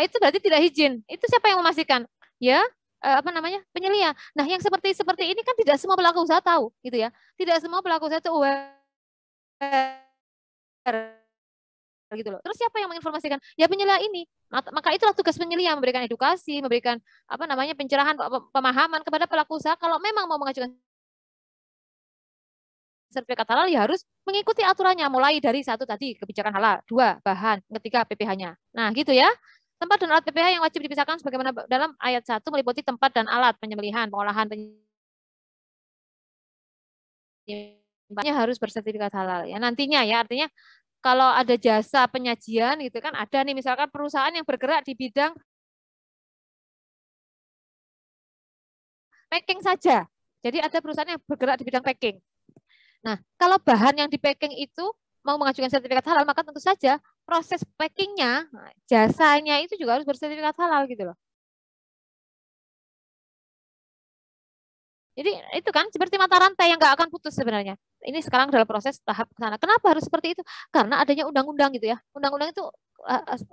itu berarti tidak hijin. Itu siapa yang memastikan? Ya, apa namanya? Penyelia. Nah, yang seperti seperti ini kan tidak semua pelaku usaha tahu, gitu ya. Tidak semua pelaku usaha itu aware gitu loh. Terus siapa yang menginformasikan? Ya penyelia ini. Maka itulah tugas penyelia, memberikan edukasi, memberikan apa namanya pencerahan, pemahaman kepada pelaku usaha kalau memang mau mengajukan sertifikat halal ya harus mengikuti aturannya mulai dari satu tadi kebijakan halal, dua bahan, ketiga PPH-nya. Nah, gitu ya. Tempat dan alat PPH yang wajib dipisahkan sebagaimana dalam ayat 1 meliputi tempat dan alat penyembelihan, pengolahan, penyimpanannya harus bersertifikat halal ya. Nantinya ya artinya kalau ada jasa penyajian gitu kan ada nih misalkan perusahaan yang bergerak di bidang packing saja. Jadi ada perusahaan yang bergerak di bidang packing. Nah, kalau bahan yang di packing itu mau mengajukan sertifikat halal, maka tentu saja proses packingnya, jasanya itu juga harus bersertifikat halal gitu loh. Jadi itu kan seperti mata rantai yang nggak akan putus sebenarnya. Ini sekarang dalam proses tahap ke sana. Kenapa harus seperti itu? Karena adanya undang-undang gitu ya. Undang-undang itu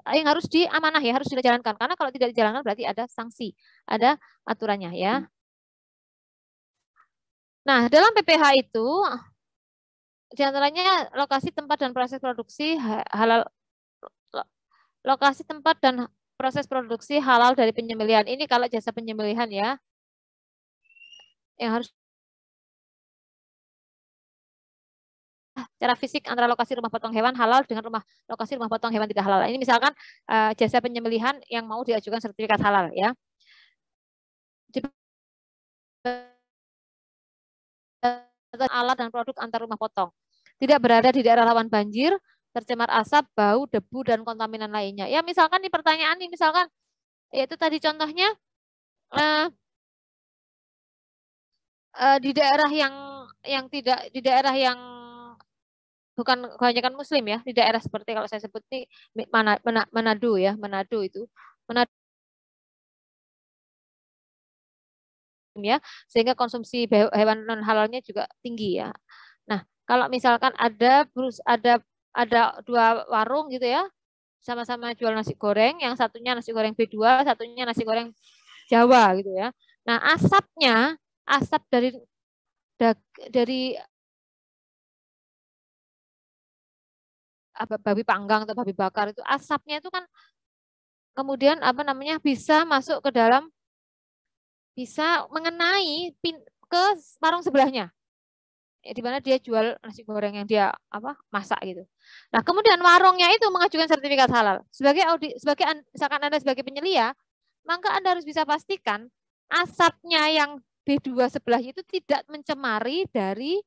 yang harus diamanah ya, harus dijalankan. Karena kalau tidak dijalankan berarti ada sanksi, ada aturannya ya. Nah, dalam PPH itu diantaranya lokasi tempat dan proses produksi halal, lokasi tempat dan proses produksi halal dari penyembelihan. Ini kalau jasa penyembelihan ya, yang harus secara fisik antara lokasi rumah potong hewan halal dengan lokasi rumah potong hewan tidak halal. Ini misalkan jasa penyembelihan yang mau diajukan sertifikat halal ya. Alat dan produk antar rumah potong. Tidak berada di daerah rawan banjir, tercemar asap, bau, debu, dan kontaminan lainnya. Ya misalkan di pertanyaan ini misalkan, yaitu tadi contohnya di daerah yang tidak, di daerah yang bukan kebanyakan Muslim ya, di daerah seperti kalau saya sebut ini Manado ya, Manado itu, Manado ya, sehingga konsumsi hewan non halalnya juga tinggi ya. Nah, kalau misalkan ada dua warung gitu ya, sama-sama jual nasi goreng, yang satunya nasi goreng B2, satunya nasi goreng Jawa gitu ya. Nah, asap dari babi panggang atau babi bakar itu asapnya itu kan kemudian apa namanya bisa masuk ke dalam, bisa mengenai ke warung sebelahnya, di mana dia jual nasi goreng yang dia masak gitu. Nah, kemudian warungnya itu mengajukan sertifikat halal. Misalkan Anda sebagai penyelia, maka Anda harus bisa pastikan asapnya yang B2 sebelahnya itu tidak mencemari dari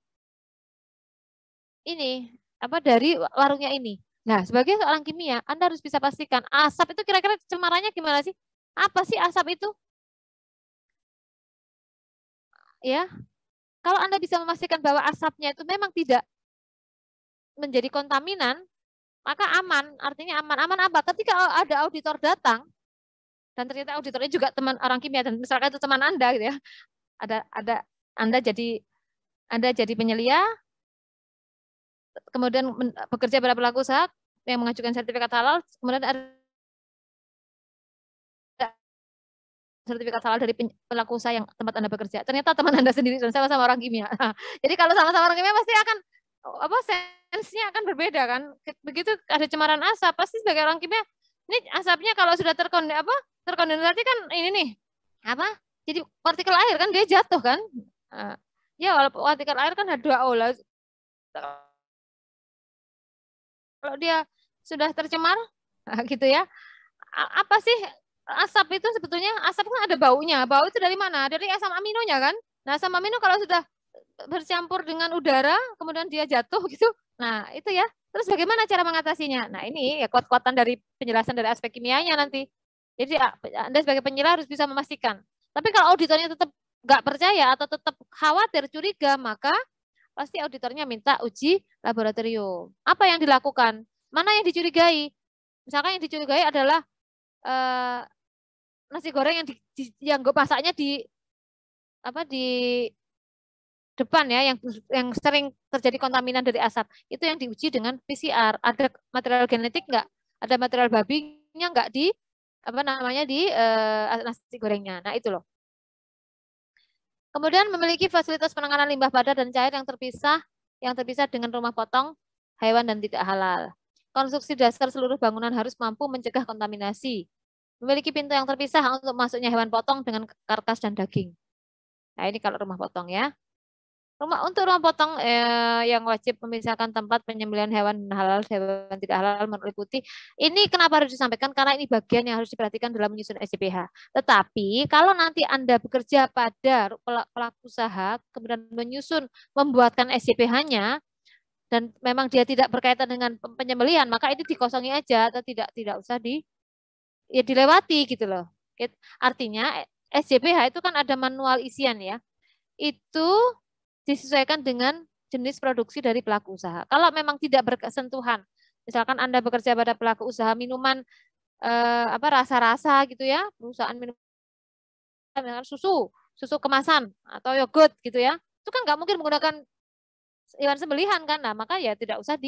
ini, dari warungnya ini. Nah, sebagai seorang kimia, Anda harus bisa pastikan asap itu kira-kira cemarannya gimana sih? Apa sih asap itu? Ya, kalau Anda bisa memastikan bahwa asapnya itu memang tidak menjadi kontaminan, maka aman. Artinya aman. Aman apa? Ketika ada auditor datang, dan ternyata auditornya juga teman orang kimia, dan misalkan itu teman Anda gitu ya, ada Anda jadi penyelia, kemudian bekerja pada pelaku usaha yang mengajukan sertifikat halal, kemudian ada sertifikat halal dari pelaku usaha yang tempat Anda bekerja. Ternyata teman Anda sendiri dan sama-sama orang kimia. Jadi kalau sama-sama orang kimia pasti akan sensenya akan berbeda kan. Begitu ada cemaran asap, pasti sebagai orang kimia, ini asapnya kalau sudah terkondensasi kan ini nih, jadi partikel air kan dia jatuh kan. Ya walaupun partikel air kan H2O lah. Kalau dia sudah tercemar, gitu ya. Apa sih asap itu sebetulnya? Asap kan ada baunya. Bau itu dari mana? Dari asam aminonya kan. Nah, asam amino kalau sudah bercampur dengan udara, kemudian dia jatuh gitu. Nah, itu ya. Terus bagaimana cara mengatasinya? Nah, ini ya kuat-kuatan dari penjelasan dari aspek kimianya nanti. Jadi Anda sebagai penyelia harus bisa memastikan. Tapi kalau auditornya tetap nggak percaya atau tetap khawatir, curiga, maka pasti auditornya minta uji laboratorium. Apa yang dilakukan? Mana yang dicurigai? Misalkan yang dicurigai adalah nasi goreng yang gue masaknya di depan ya, yang sering terjadi kontaminan dari asap, itu yang diuji dengan PCR. Ada material genetik nggak? Ada material babinya nggak di nasi gorengnya? Nah itu loh. Kemudian memiliki fasilitas penanganan limbah padat dan cair yang terpisah dengan rumah potong hewan dan tidak halal. Konstruksi dasar seluruh bangunan harus mampu mencegah kontaminasi. Memiliki pintu yang terpisah untuk masuknya hewan potong dengan karkas dan daging. Nah, ini kalau rumah potong ya. Untuk rumah potong yang wajib memisahkan tempat penyembelihan hewan halal, hewan tidak halal meliputi. Ini kenapa harus disampaikan? Karena ini bagian yang harus diperhatikan dalam menyusun SCPH. Tetapi kalau nanti Anda bekerja pada pelaku usaha, kemudian membuatkan SCPH-nya, dan memang dia tidak berkaitan dengan penyembelihan, maka itu dikosongi aja atau tidak usah dilewati gitu loh. Artinya SCPH itu kan ada manual isian ya. Itu disesuaikan dengan jenis produksi dari pelaku usaha. Kalau memang tidak bersentuhan, misalkan Anda bekerja pada pelaku usaha minuman rasa-rasa gitu ya, perusahaan minuman susu kemasan atau yogurt gitu ya, itu kan nggak mungkin menggunakan hewan sembelihan kan, nah maka ya tidak usah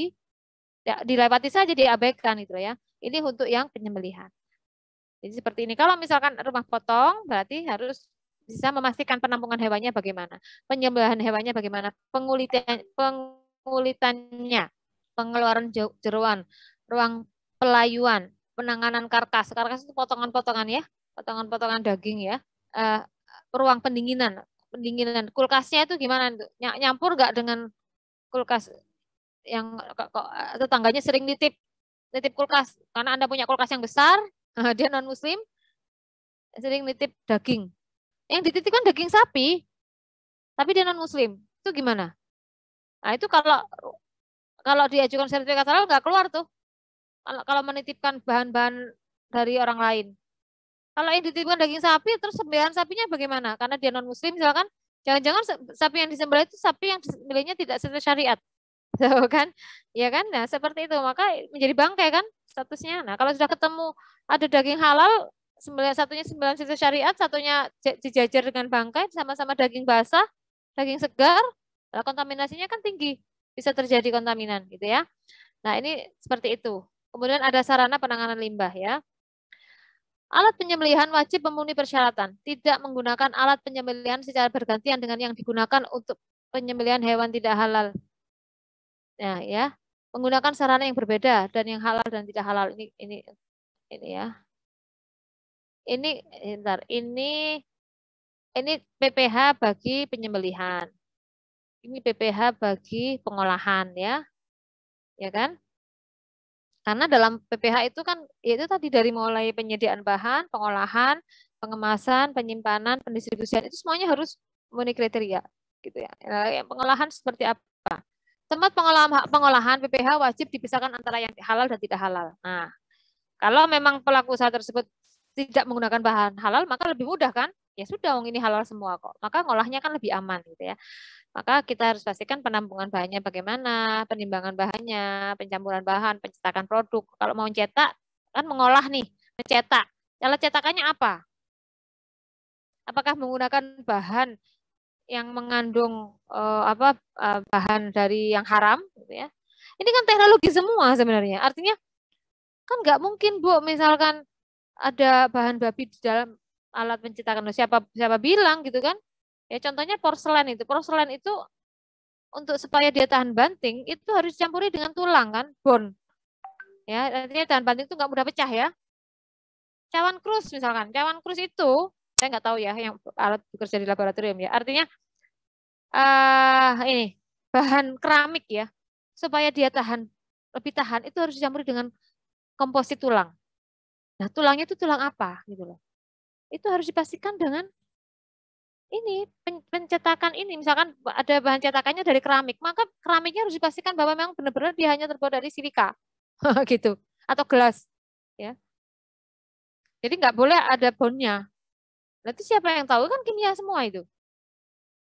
dilewati saja, diabaikan gitu ya. Ini untuk yang penyembelihan. Jadi seperti ini. Kalau misalkan rumah potong berarti harus bisa memastikan penampungan hewannya bagaimana, penyembelihan hewannya bagaimana, pengulitannya, pengeluaran jeroan, ruang pelayuan, penanganan karkas. Karkas itu potongan-potongan ya, potongan-potongan daging ya. Ruang pendinginan, kulkasnya itu gimana? Nyampur nggak dengan kulkas yang tetangganya sering nitip kulkas karena Anda punya kulkas yang besar, dia non muslim sering nitip daging. Yang dititipkan daging sapi, tapi dia non muslim. Itu gimana? Nah, itu kalau diajukan sertifikat halal nggak keluar tuh. Kalau menitipkan bahan-bahan dari orang lain. Kalau yang dititipkan daging sapi, terus sembelihan sapinya bagaimana? Karena dia non muslim misalkan, jangan-jangan sapi yang disembelih itu sapi yang disembelihnya tidak sesuai syariat. Tahu kan? Ya kan? Nah, seperti itu. Maka menjadi bangkai kan statusnya. Nah, kalau sudah ketemu ada daging halal, satunya sembilan sesuai syariat, satunya dijajar dengan bangkai, sama-sama daging basah, daging segar, nah, kontaminasinya kan tinggi. Bisa terjadi kontaminan gitu ya. Nah, ini seperti itu. Kemudian ada sarana penanganan limbah ya. Alat penyembelihan wajib memenuhi persyaratan. Tidak menggunakan alat penyembelihan secara bergantian dengan yang digunakan untuk penyembelihan hewan tidak halal. Nah, ya, menggunakan sarana yang berbeda dan yang halal dan tidak halal. Ini ya. Ini PPH bagi penyembelihan. Ini PPH bagi pengolahan ya. Ya kan? Karena dalam PPH itu kan itu tadi dari mulai penyediaan bahan, pengolahan, pengemasan, penyimpanan, pendistribusian itu semuanya harus memenuhi kriteria gitu ya. Yang pengolahan seperti apa? Tempat pengolahan PPH wajib dipisahkan antara yang halal dan tidak halal. Nah, kalau memang pelaku usaha tersebut tidak menggunakan bahan halal, maka lebih mudah kan? Ya sudah, ini halal semua kok. Maka ngolahnya kan lebih aman gitu ya. Maka kita harus pastikan penampungan bahannya bagaimana, penimbangan bahannya, pencampuran bahan, pencetakan produk. Kalau mau cetak, kan mengolah nih, mencetak. Cara cetakannya apa? Apakah menggunakan bahan yang mengandung bahan dari yang haram? Gitu ya. Ini kan teknologi semua sebenarnya. Artinya kan nggak mungkin Bu, misalkan ada bahan babi di dalam alat pencetakan. Siapa bilang gitu kan? Ya contohnya porselen itu. Porselen itu untuk supaya dia tahan banting itu harus dicampuri dengan tulang kan, bone. Ya, artinya tahan banting itu nggak mudah pecah ya. Cawan krus misalkan, cawan krus itu saya nggak tahu ya yang alat bekerja di laboratorium ya. Artinya ini bahan keramik ya, supaya dia lebih tahan itu harus dicampuri dengan komposit tulang. Nah, tulangnya itu tulang apa gitu loh. Itu harus dipastikan dengan ini pencetakan ini, misalkan ada bahan cetakannya dari keramik, maka keramiknya harus dipastikan bahwa memang benar-benar dia hanya terbuat dari silika gitu atau gelas ya. Jadi nggak boleh ada bondnya. Nanti siapa yang tahu kan kimia semua itu.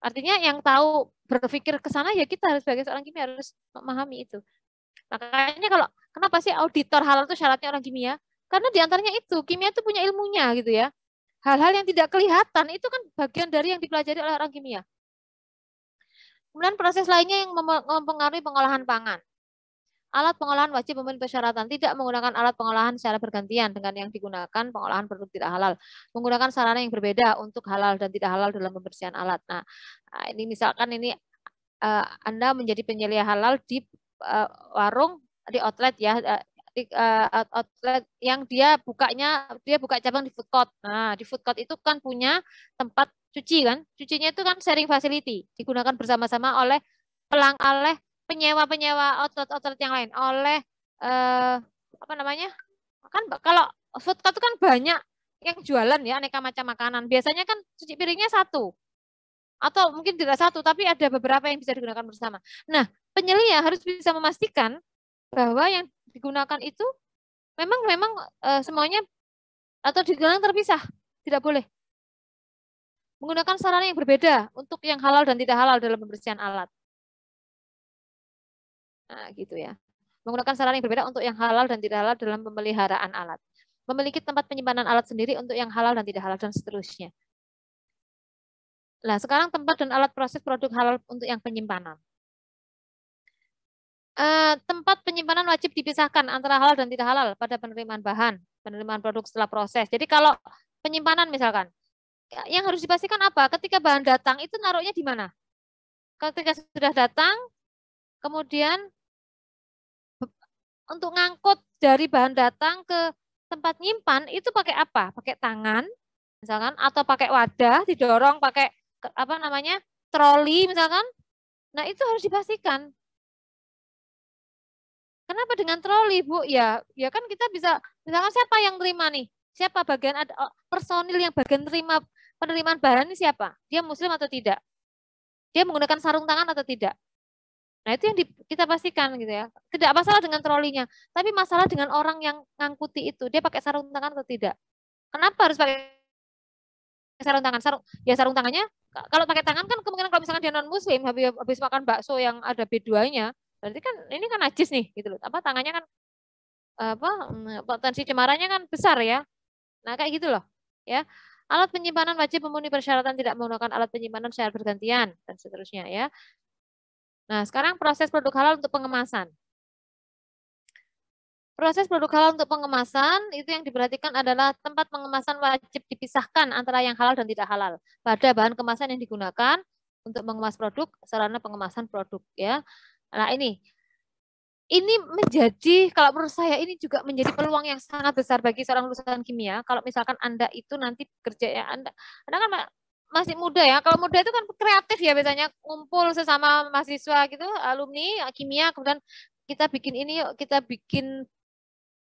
Artinya yang tahu berpikir ke sana ya kita harus sebagai seorang kimia harus memahami itu. Makanya kalau kenapa sih auditor halal itu syaratnya orang kimia? Karena diantaranya itu kimia itu punya ilmunya gitu ya. Hal-hal yang tidak kelihatan itu kan bagian dari yang dipelajari oleh orang kimia. Kemudian proses lainnya yang mempengaruhi pengolahan pangan. Alat pengolahan wajib memenuhi persyaratan. Tidak menggunakan alat pengolahan secara bergantian dengan yang digunakan pengolahan produk tidak halal. Menggunakan sarana yang berbeda untuk halal dan tidak halal dalam pembersihan alat. Nah, ini misalkan ini Anda menjadi penyelia halal di warung, di outlet ya, outlet yang dia buka cabang di food court. Nah, di food court itu kan punya tempat cuci kan. Cucinya itu kan sharing facility, digunakan bersama-sama oleh penyewa-penyewa outlet-outlet yang lain, oleh apa namanya? Kan kalau food court itu kan banyak yang jualan ya aneka macam makanan. Biasanya kan cuci piringnya satu atau mungkin tidak satu, tapi ada beberapa yang bisa digunakan bersama. Nah, penyelia harus bisa memastikan bahwa yang digunakan itu memang semuanya atau digunakan terpisah, tidak boleh menggunakan sarana yang berbeda untuk yang halal dan tidak halal dalam pembersihan alat. Nah, gitu ya. Menggunakan sarana yang berbeda untuk yang halal dan tidak halal dalam pemeliharaan alat. Memiliki tempat penyimpanan alat sendiri untuk yang halal dan tidak halal dan seterusnya. Nah, sekarang tempat dan alat proses produk halal untuk yang penyimpanan. Tempat penyimpanan wajib dipisahkan antara halal dan tidak halal pada penerimaan bahan, penerimaan produk setelah proses. Jadi kalau penyimpanan misalkan, yang harus dipastikan apa? Ketika bahan datang itu naruhnya di mana? Ketika sudah datang, kemudian untuk ngangkut dari bahan datang ke tempat nyimpan itu pakai apa? Pakai tangan, misalkan, atau pakai wadah, didorong pakai apa namanya, troli, misalkan. Nah itu harus dipastikan. Kenapa dengan troli, Bu? Ya kan kita bisa, misalkan siapa yang terima nih? Siapa bagian ada personil yang bagian terima penerimaan barang ini siapa? Dia muslim atau tidak? Dia menggunakan sarung tangan atau tidak? Nah, itu yang kita pastikan gitu ya. Tidak masalah dengan trolinya, tapi masalah dengan orang yang ngangkuti itu. Dia pakai sarung tangan atau tidak? Kenapa harus pakai sarung tangan? Sarung tangannya kalau pakai tangan kan kemungkinan kalau misalkan dia non muslim habis makan bakso yang ada B2-nya, berarti kan ini kan najis nih gitu loh. Apa tangannya kan apa potensi cemarannya kan besar ya. Nah, kayak gitu loh. Ya. Alat penyimpanan wajib memenuhi persyaratan tidak menggunakan alat penyimpanan secara bergantian dan seterusnya ya. Nah, sekarang proses produk halal untuk pengemasan. Proses produk halal untuk pengemasan itu yang diperhatikan adalah tempat pengemasan wajib dipisahkan antara yang halal dan tidak halal pada bahan kemasan yang digunakan untuk mengemas produk, sarana pengemasan produk ya. Nah, ini menjadi, kalau menurut saya ini juga menjadi peluang yang sangat besar bagi seorang lulusan kimia. Kalau misalkan Anda itu nanti bekerja ya, Anda kan masih muda ya. Kalau muda itu kan kreatif ya, biasanya ngumpul sesama mahasiswa gitu, alumni kimia, kemudian kita bikin ini yuk, kita bikin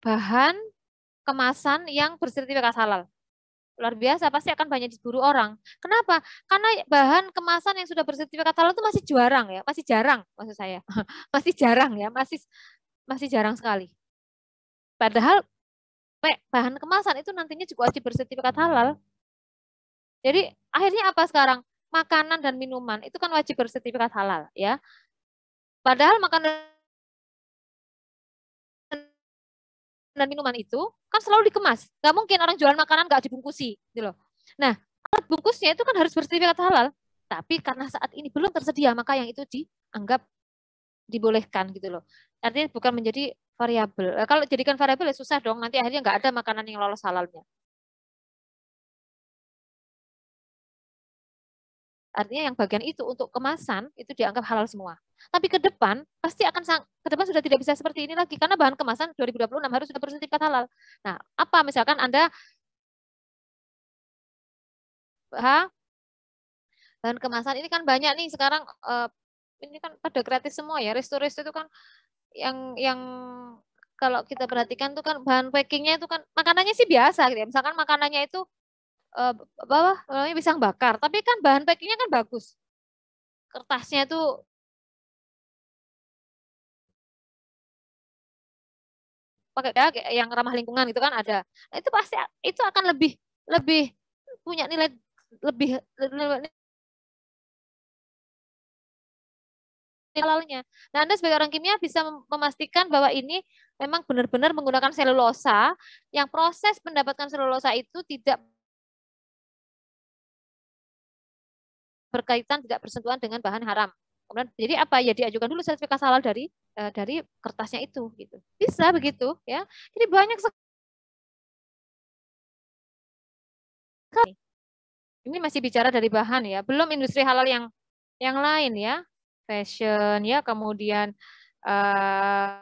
bahan kemasan yang bersertifikat halal. Luar biasa, pasti akan banyak diburu orang. Kenapa? Karena bahan kemasan yang sudah bersertifikat halal itu masih jarang ya, masih jarang maksud saya. Masih jarang ya, masih jarang sekali. Padahal bahan kemasan itu nantinya juga wajib bersertifikat halal. Jadi akhirnya apa sekarang? Makanan dan minuman itu kan wajib bersertifikat halal ya. Padahal makanan dan minuman itu kan selalu dikemas. Gak mungkin orang jualan makanan gak dibungkusi, gitu loh. Nah, alat bungkusnya itu kan harus bersertifikat halal. Tapi karena saat ini belum tersedia, maka yang itu dianggap dibolehkan gitu loh. Artinya bukan menjadi variabel. Kalau jadikan variabel ya susah dong. Nanti akhirnya nggak ada makanan yang lolos halalnya. Artinya yang bagian itu untuk kemasan itu dianggap halal semua. Tapi ke depan pasti akan ke depan sudah tidak bisa seperti ini lagi karena bahan kemasan 2026 harus sudah bersertifikat halal. Nah, apa misalkan Anda bahan kemasan ini kan banyak nih sekarang ini kan pada gratis semua ya. Resto-resto itu kan yang kalau kita perhatikan tuh kan bahan packingnya itu kan makanannya sih biasa gitu ya. Misalkan makanannya itu bawah namanya pisang bakar, tapi kan bahan packingnya kan bagus. Kertasnya itu pakai yang ramah lingkungan gitu kan ada. Nah, itu pasti itu akan lebih lebih punya nilai lebih halalnya. Nah, Anda sebagai orang kimia bisa memastikan bahwa ini memang benar-benar menggunakan selulosa yang proses mendapatkan selulosa itu tidak berkaitan, tidak bersentuhan dengan bahan haram. Kemudian jadi apa ya diajukan dulu sertifikat halal dari kertasnya itu gitu. Bisa begitu ya. Jadi banyak sekali. Ini masih bicara dari bahan ya, belum industri halal yang lain ya. Fashion ya, kemudian uh,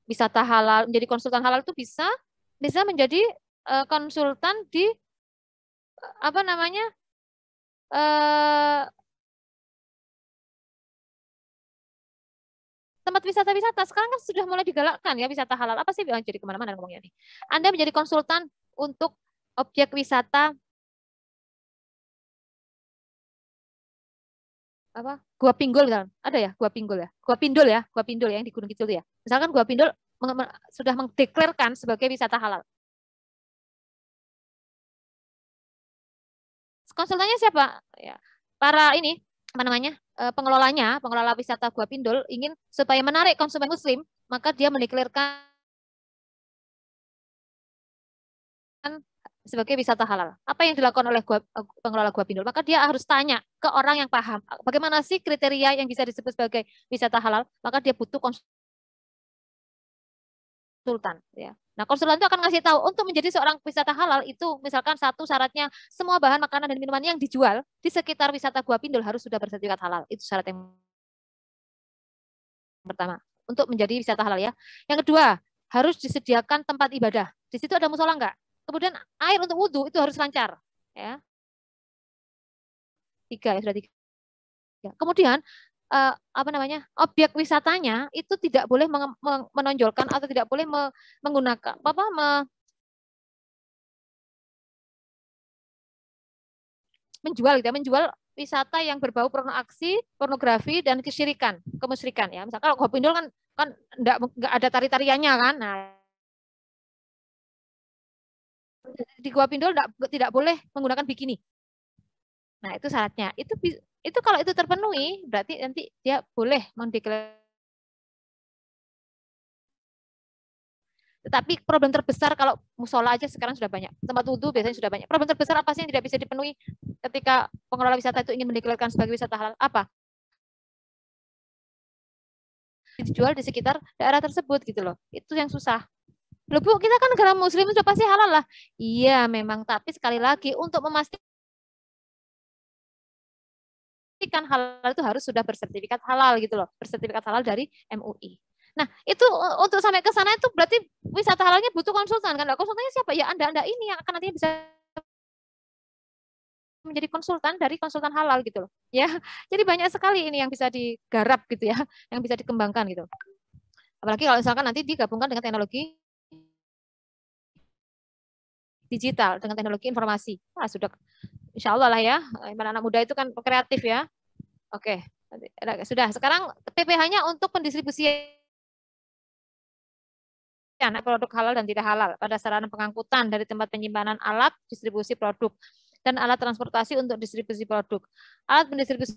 wisata halal, menjadi konsultan halal itu bisa bisa menjadi konsultan di apa namanya? uh, tempat wisata-wisata sekarang kan sudah mulai digalakkan ya wisata halal. Apa sih jadi kemana-mana ngomongnya nih? Anda menjadi konsultan untuk objek wisata apa? Gua Pinggul kan? Ada ya Gua Pinggul ya? Gua Pindul ya yang di Gunung Kidul ya. Misalkan Gua Pindul sudah mendeklarkan sebagai wisata halal. Konsultannya siapa? Ya, para ini apa namanya? Pengelola wisata Gua Pindul ingin supaya menarik konsumen muslim, maka dia mendeklarkan sebagai wisata halal. Apa yang dilakukan oleh pengelola Gua Pindul? Maka dia harus tanya ke orang yang paham. Bagaimana sih kriteria yang bisa disebut sebagai wisata halal? Maka dia butuh konsultan ya. Nah, konsultan itu akan ngasih tahu untuk menjadi seorang wisata halal itu misalkan satu syaratnya semua bahan makanan dan minuman yang dijual di sekitar wisata Gua Pindul harus sudah bersertifikat halal. Itu syarat yang pertama untuk menjadi wisata halal ya. Yang kedua, harus disediakan tempat ibadah. Di situ ada musola enggak? Kemudian air untuk wudhu itu harus lancar ya. Tiga ya sudah tiga. Kemudian apa namanya objek wisatanya itu tidak boleh menonjolkan atau tidak boleh menggunakan apa menjual gitu ya, menjual wisata yang berbau pornografi, pornografi dan kesyirikan, kemusyrikan ya. Misalkan kalau Gopindol kan kan enggak ada tari-tariannya kan. Nah, di Gua Pindol tidak boleh menggunakan bikini. Nah, itu syaratnya. Itu kalau itu terpenuhi berarti nanti dia boleh mendeklarasi. Tetapi problem terbesar kalau musola aja sekarang sudah banyak. Tempat wudhu biasanya sudah banyak. Problem terbesar apa sih yang tidak bisa dipenuhi ketika pengelola wisata itu ingin mendeklarasikan sebagai wisata halal? Apa? Dijual di sekitar daerah tersebut gitu loh. Itu yang susah. Loh Bu, kita kan negara muslim sudah pasti halal lah. Iya memang, tapi sekali lagi untuk memastikan halal itu harus sudah bersertifikat halal gitu loh. Bersertifikat halal dari MUI. Nah, itu untuk sampai ke sana itu berarti wisata halalnya butuh konsultan kan? Konsultannya siapa? Ya Anda ini yang akan nantinya bisa menjadi konsultan dari konsultan halal gitu loh. Ya. Jadi banyak sekali ini yang bisa digarap gitu ya, yang bisa dikembangkan gitu. Apalagi kalau misalkan nanti digabungkan dengan teknologi digital, dengan teknologi informasi. Wah, sudah insya Allah lah ya. Anak muda itu kan kreatif ya. Oke. Sudah. Sekarang PPh-nya untuk pendistribusian produk halal dan tidak halal pada sarana pengangkutan dari tempat penyimpanan alat distribusi produk dan alat transportasi untuk distribusi produk. Alat pendistribusi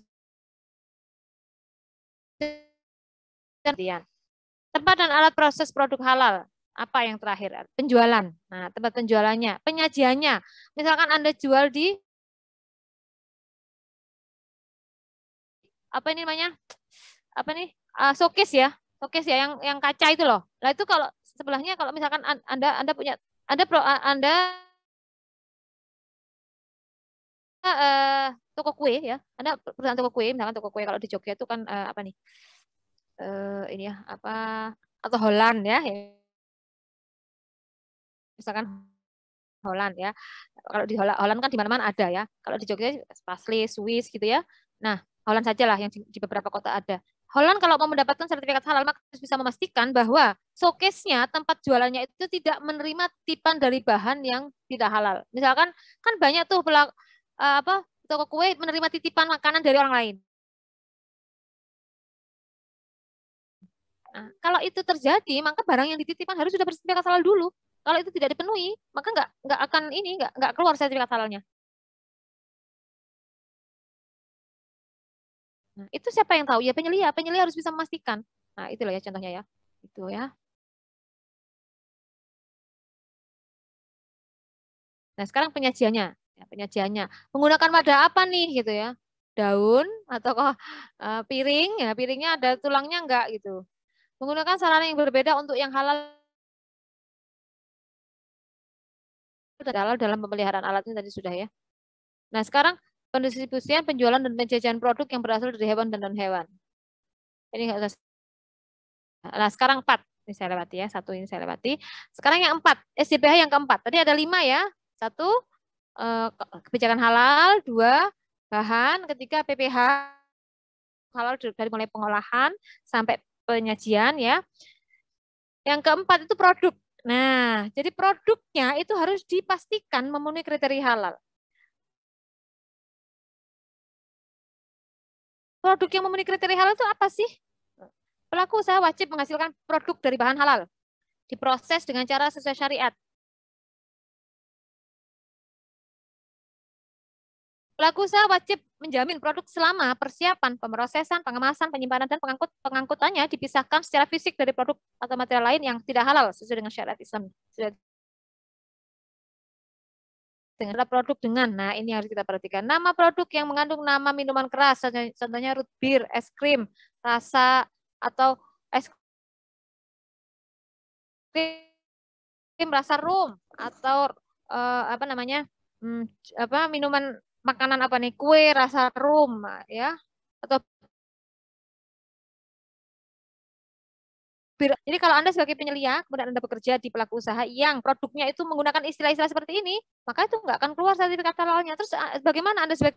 tempat dan alat proses produk halal. Apa yang terakhir? Penjualan. Nah, tempat penjualannya, penyajiannya. Misalkan Anda jual di apa ini namanya? Apa nih? Showcase ya. Showcase ya yang kaca itu loh. Nah, itu kalau sebelahnya kalau misalkan Anda punya Anda toko kue ya. Anda perusahaan toko kue, misalkan toko kue kalau di Jogja itu kan apa nih? Ini ya, apa atau Holland ya. Misalkan Holland ya. Kalau di Holland kan di mana-mana ada ya. Kalau di Jogja Pasli, Swiss gitu ya. Nah, Holland saja lah yang di beberapa kota ada. Holland kalau mau mendapatkan sertifikat halal maka harus bisa memastikan bahwa showcase-nya, tempat jualannya itu tidak menerima titipan dari bahan yang tidak halal. Misalkan kan banyak tuh apa toko kue menerima titipan makanan dari orang lain. Nah, kalau itu terjadi, maka barang yang dititipkan harus sudah bersertifikat halal dulu. Kalau itu tidak dipenuhi, maka nggak akan ini nggak keluar sertifikat halalnya. Nah, itu siapa yang tahu? Ya penyelia. Penyelia harus bisa memastikan. Nah, itulah ya contohnya ya. Itu ya. Nah, sekarang penyajiannya. Ya, penyajiannya. Menggunakan wadah apa nih gitu ya? Daun atau piring ya. Piringnya ada tulangnya enggak gitu. Menggunakan sarana yang berbeda untuk yang halal dalam pemeliharaan alatnya tadi sudah ya. Nah, sekarang pendistribusian, penjualan dan penjajahan produk yang berasal dari hewan dan non-hewan. Ini enggak usah. Nah, sekarang 4. Ini saya lewati ya. Satu ini saya lewati. Sekarang yang 4. SDPH yang keempat. Tadi ada 5 ya. Satu, kebijakan halal. 2, bahan. Ketiga, PPH halal dari mulai pengolahan sampai penyajian ya. Yang keempat itu produk. Nah, jadi produknya itu harus dipastikan memenuhi kriteria halal. Produk yang memenuhi kriteria halal itu apa sih? Pelaku usaha wajib menghasilkan produk dari bahan halal, diproses dengan cara sesuai syariat. Pelaku usaha wajib menjamin produk selama persiapan, pemrosesan, pengemasan, penyimpanan, dan pengangkutannya dipisahkan secara fisik dari produk atau material lain yang tidak halal sesuai dengan syariat Islam. Dengan produk dengan, nah ini harus kita perhatikan. Nama produk yang mengandung nama minuman keras, contohnya root beer, es krim, rasa, atau es krim rasa rum atau apa namanya minuman makanan apa nih kue rasa rum ya atau jadi kalau Anda sebagai penyelia, kemudian Anda bekerja di pelaku usaha yang produknya itu menggunakan istilah-istilah seperti ini, maka itu nggak akan keluar sertifikat halalnya. Terus bagaimana Anda sebagai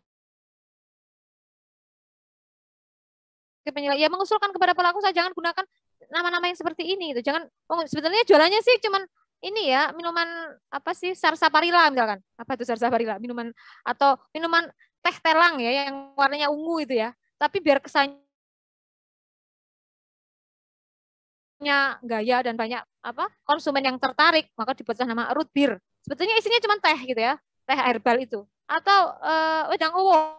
penyelia? Ya mengusulkan kepada pelaku usaha jangan gunakan nama-nama yang seperti ini. Gitu. Jangan, sebetulnya jualannya sih cuman ini ya, minuman apa sih, sarsaparilla misalkan. Apa itu sarsaparilla? Minuman atau minuman teh telang ya, yang warnanya ungu itu ya. Tapi biar kesannya gaya dan banyak apa konsumen yang tertarik, maka dibuatlah nama root beer. Sebetulnya isinya cuma teh gitu ya, teh herbal itu. Atau wedang uwo.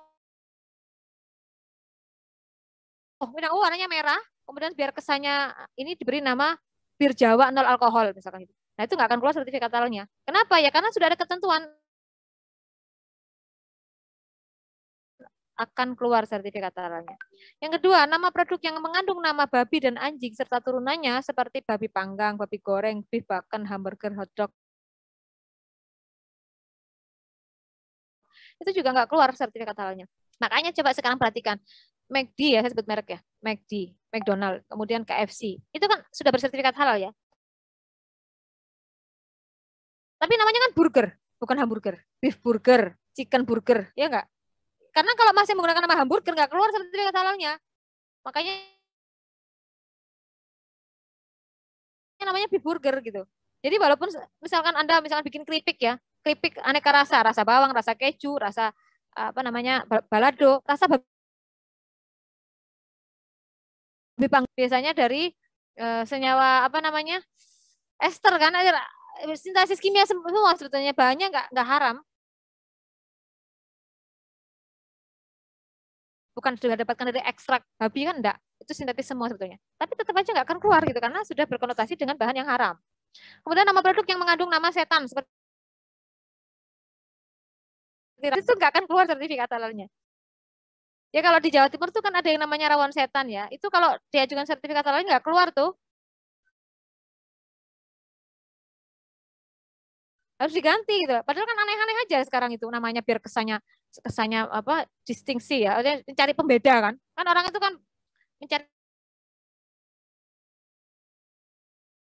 Wedang uwo warnanya merah, kemudian biar kesannya ini diberi nama bir Jawa nol alkohol misalkan itu. Nah itu nggak akan keluar sertifikat halalnya. Kenapa ya? Karena sudah ada ketentuan akan keluar sertifikat halalnya. Yang kedua, nama produk yang mengandung nama babi dan anjing serta turunannya seperti babi panggang, babi goreng, beef bacon, hamburger, hotdog, itu juga nggak keluar sertifikat halalnya. Makanya coba sekarang perhatikan, McD ya, saya sebut merek ya, McD, McDonald, kemudian KFC, itu kan sudah bersertifikat halal ya. Tapi namanya kan burger, bukan hamburger, beef burger, chicken burger, ya nggak? Karena kalau masih menggunakan nama hamburger nggak keluar sertifikat halalnya. Makanya namanya beef burger gitu. Jadi walaupun misalkan Anda misalkan bikin keripik ya, keripik aneka rasa, rasa bawang, rasa keju, rasa apa namanya balado, rasa babi biasanya dari senyawa apa namanya ester kan, sintesis kimia semua sebetulnya bahannya nggak haram, bukan sudah dapatkan dari ekstrak babi kan enggak, itu sintetis semua sebetulnya. Tapi tetap aja nggak akan keluar gitu karena sudah berkonotasi dengan bahan yang haram. Kemudian nama produk yang mengandung nama setan seperti itu nggak akan keluar sertifikat halalnya. Ya kalau di Jawa Timur tuh kan ada yang namanya rawon setan ya. Itu kalau diajukan sertifikat halalnya nggak keluar tuh. Harus diganti gitu. Padahal kan aneh-aneh aja sekarang itu namanya biar kesannya kesannya apa distingsi ya. Artinya mencari pembeda kan. Kan orang itu kan mencari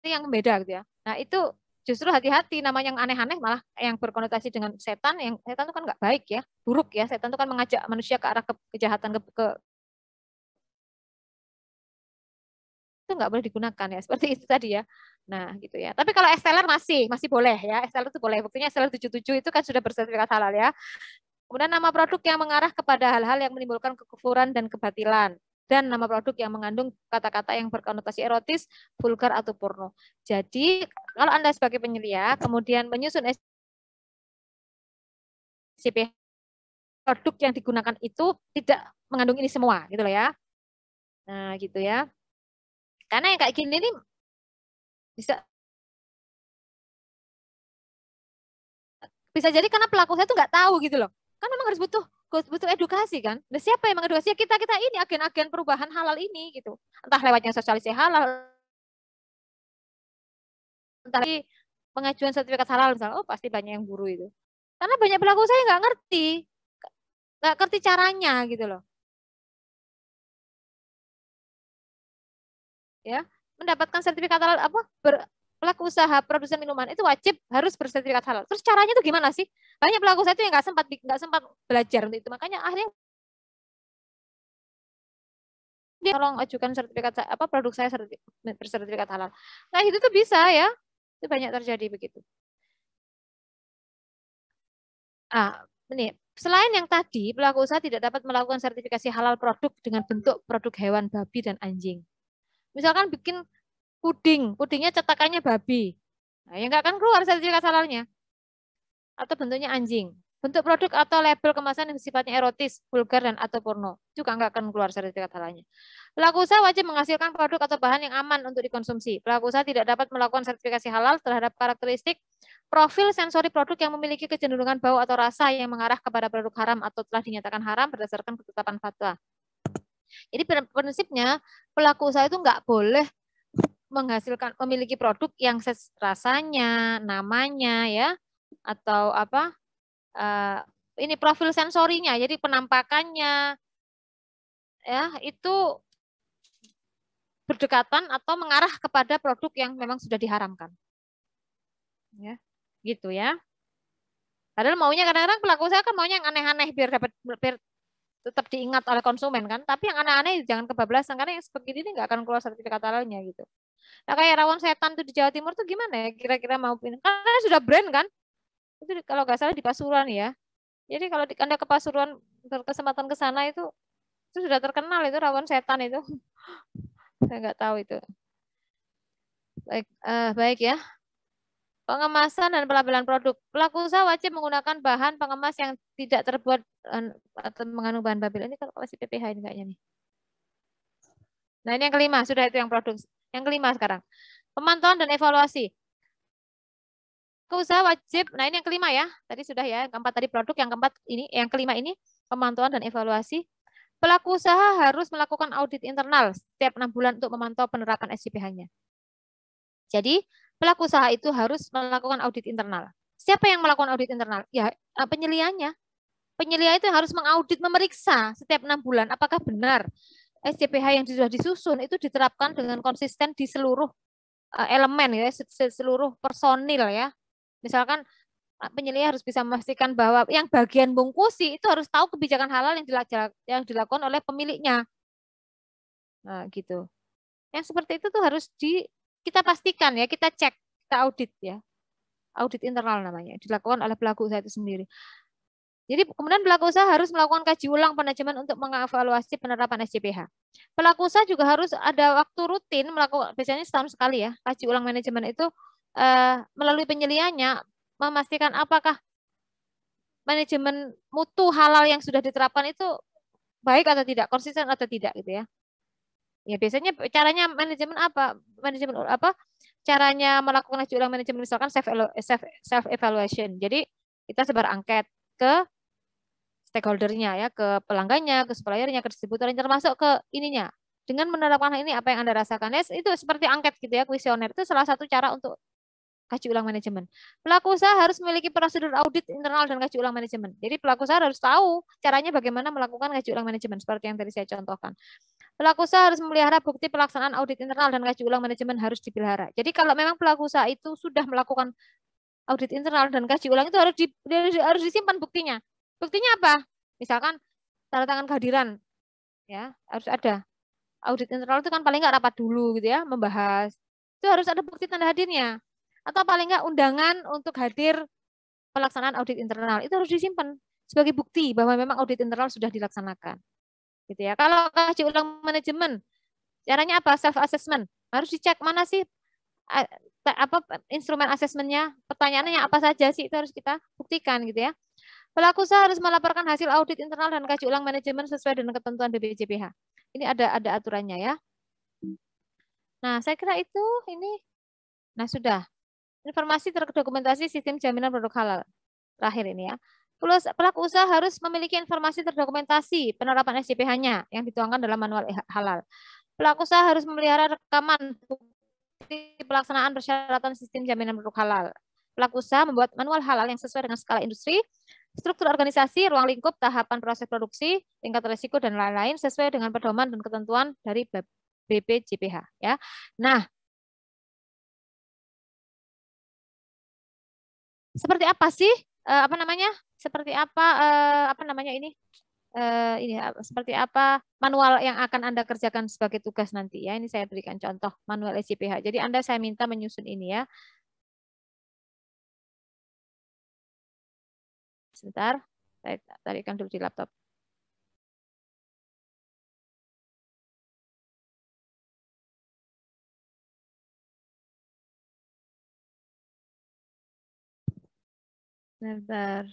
yang beda gitu ya. Nah itu justru hati-hati nama yang aneh-aneh malah yang berkonotasi dengan setan. Yang setan itu kan nggak baik ya, buruk ya. Setan itu kan mengajak manusia ke arah kejahatan itu nggak boleh digunakan ya seperti itu tadi ya. Nah gitu ya. Tapi kalau Esteller masih boleh ya. Esteller itu boleh. Buktinya Esteller 77 itu kan sudah bersertifikat halal ya. Kemudian nama produk yang mengarah kepada hal-hal yang menimbulkan kekufuran dan kebatilan. Dan nama produk yang mengandung kata-kata yang berkonotasi erotis, vulgar, atau porno. Jadi, kalau Anda sebagai penyelia, kemudian menyusun SCP, produk yang digunakan itu tidak mengandung ini semua, gitu loh ya. Nah, gitu ya. Karena yang kayak gini nih bisa bisa jadi karena pelaku saya tuh nggak tahu gitu loh. Kan memang harus butuh edukasi kan. Nah, siapa yang mengedukasi? Ya kita ini agen-agen perubahan halal ini gitu. Entah lewatnya sosialisasi halal, entah pengajuan sertifikat halal misalnya, oh pasti banyak yang buru itu. Karena banyak pelaku saya nggak ngerti caranya gitu loh. Ya, mendapatkan sertifikat halal apa pelaku usaha produsen minuman itu wajib harus bersertifikat halal. Terus caranya itu gimana sih? Banyak pelaku usaha itu yang nggak sempat belajar untuk itu. Makanya akhirnya dia tolong ajukan sertifikat apa produk saya bersertifikat halal. Nah itu tuh bisa ya, itu banyak terjadi begitu. Ini selain yang tadi, pelaku usaha tidak dapat melakukan sertifikasi halal produk dengan bentuk produk hewan babi dan anjing. Misalkan bikin pudingnya cetakannya babi. Nah, yang nggak akan keluar sertifikat halalnya. Atau bentuknya anjing. Bentuk produk atau label kemasan yang sifatnya erotis, vulgar, dan atau porno. Juga nggak akan keluar sertifikat halalnya. Pelaku usaha wajib menghasilkan produk atau bahan yang aman untuk dikonsumsi. Pelaku usaha tidak dapat melakukan sertifikasi halal terhadap karakteristik profil sensori produk yang memiliki kecenderungan bau atau rasa yang mengarah kepada produk haram atau telah dinyatakan haram berdasarkan ketetapan fatwa. Jadi prinsipnya pelaku usaha itu nggak boleh menghasilkan memiliki produk yang rasanya, namanya ya, atau apa ini profil sensorinya, jadi penampakannya ya itu berdekatan atau mengarah kepada produk yang memang sudah diharamkan. Ya, gitu ya. Padahal maunya kadang-kadang pelaku usaha kan maunya yang aneh-aneh biar tetap diingat oleh konsumen kan. Tapi yang aneh-aneh jangan kebablasan karena yang seperti ini nggak akan keluar sertifikat halalnya gitu. Nah kayak rawon setan tuh di Jawa Timur tuh gimana ya kira-kira mau pindah? Karena sudah brand kan. Itu kalau nggak salah di Pasuruan ya. Jadi kalau Anda ke Pasuruan berkesempatan ke sana itu sudah terkenal itu rawon setan itu. Saya nggak tahu itu. Baik, baik ya. Pengemasan dan pelabelan produk. Pelaku usaha wajib menggunakan bahan pengemas yang tidak terbuat atau mengandung bahan babil. Ini kalau masih PPH ini kayaknya nih. Nah ini yang kelima, sudah itu yang produk. Yang kelima sekarang. Pemantauan dan evaluasi. Usaha wajib, nah ini yang kelima ya. Tadi sudah ya, yang keempat tadi produk, yang keempat ini, yang kelima ini pemantauan dan evaluasi. Pelaku usaha harus melakukan audit internal setiap 6 bulan untuk memantau penerapan SJPH-nya. Jadi, pelaku usaha itu harus melakukan audit internal. Siapa yang melakukan audit internal? Ya, penyelianya. Penyelia itu harus mengaudit, memeriksa setiap 6 bulan apakah benar SJPH yang sudah disusun itu diterapkan dengan konsisten di seluruh elemen ya, seluruh personil ya. Misalkan penyelia harus bisa memastikan bahwa yang bagian bungkusi itu harus tahu kebijakan halal yang dilakukan oleh pemiliknya. Nah, gitu. Yang seperti itu tuh harus kita pastikan ya, kita cek, kita audit ya. Audit internal namanya, dilakukan oleh pelaku usaha itu sendiri. Jadi kemudian pelaku usaha harus melakukan kaji ulang manajemen untuk mengevaluasi penerapan SJPH. Pelaku usaha juga harus ada waktu rutin melakukan, biasanya setahun sekali ya, kaji ulang manajemen itu melalui penyelianya memastikan apakah manajemen mutu halal yang sudah diterapkan itu baik atau tidak, konsisten atau tidak gitu ya. Ya biasanya caranya manajemen apa? Manajemen apa? Caranya melakukan kaji ulang manajemen misalkan self evaluation. Jadi kita sebar angket ke stakeholdernya ya, ke pelanggannya, ke suppliernya, ke distributornya, termasuk ke ininya. Dengan menerapkan hal ini apa yang Anda rasakan? Ya, itu seperti angket gitu ya, kuesioner itu salah satu cara untuk kaji ulang manajemen. Pelaku usaha harus memiliki prosedur audit internal dan kaji ulang manajemen. Jadi pelaku usaha harus tahu caranya bagaimana melakukan kaji ulang manajemen seperti yang tadi saya contohkan. Pelaku usaha harus memelihara bukti pelaksanaan audit internal dan kaji ulang manajemen harus dipelihara. Jadi kalau memang pelaku usaha itu sudah melakukan audit internal dan kaji ulang itu harus disimpan buktinya. Buktinya apa? Misalkan tanda tangan kehadiran, ya harus ada. Audit internal itu kan paling nggak rapat dulu gitu ya, membahas. Itu harus ada bukti tanda hadirnya. Atau paling nggak undangan untuk hadir pelaksanaan audit internal. Itu harus disimpan sebagai bukti bahwa memang audit internal sudah dilaksanakan. Gitu ya. Kalau kaji ulang manajemen, caranya apa? Self assessment. Harus dicek mana sih apa instrumen asesmennya, pertanyaannya apa saja sih itu harus kita buktikan gitu ya. Pelaku usaha harus melaporkan hasil audit internal dan kaji ulang manajemen sesuai dengan ketentuan BPJPH. Ini ada aturannya ya. Nah, saya kira itu ini. Nah, sudah. Informasi terdokumentasi sistem jaminan produk halal. Terakhir ini ya. Pelaku usaha harus memiliki informasi terdokumentasi penerapan SJPH-nya yang dituangkan dalam manual halal. Pelaku usaha harus memelihara rekaman bukti pelaksanaan persyaratan sistem jaminan produk halal. Pelaku usaha membuat manual halal yang sesuai dengan skala industri, struktur organisasi, ruang lingkup, tahapan proses produksi, tingkat risiko, dan lain-lain sesuai dengan pedoman dan ketentuan dari BPJPH. Ya. Nah, seperti apa sih apa namanya? Seperti apa namanya ini seperti apa manual yang akan Anda kerjakan sebagai tugas nanti ya. Ini saya berikan contoh manual SJPH. Jadi Anda saya minta menyusun ini ya. Sebentar, saya tarikan dulu di laptop. Sebentar.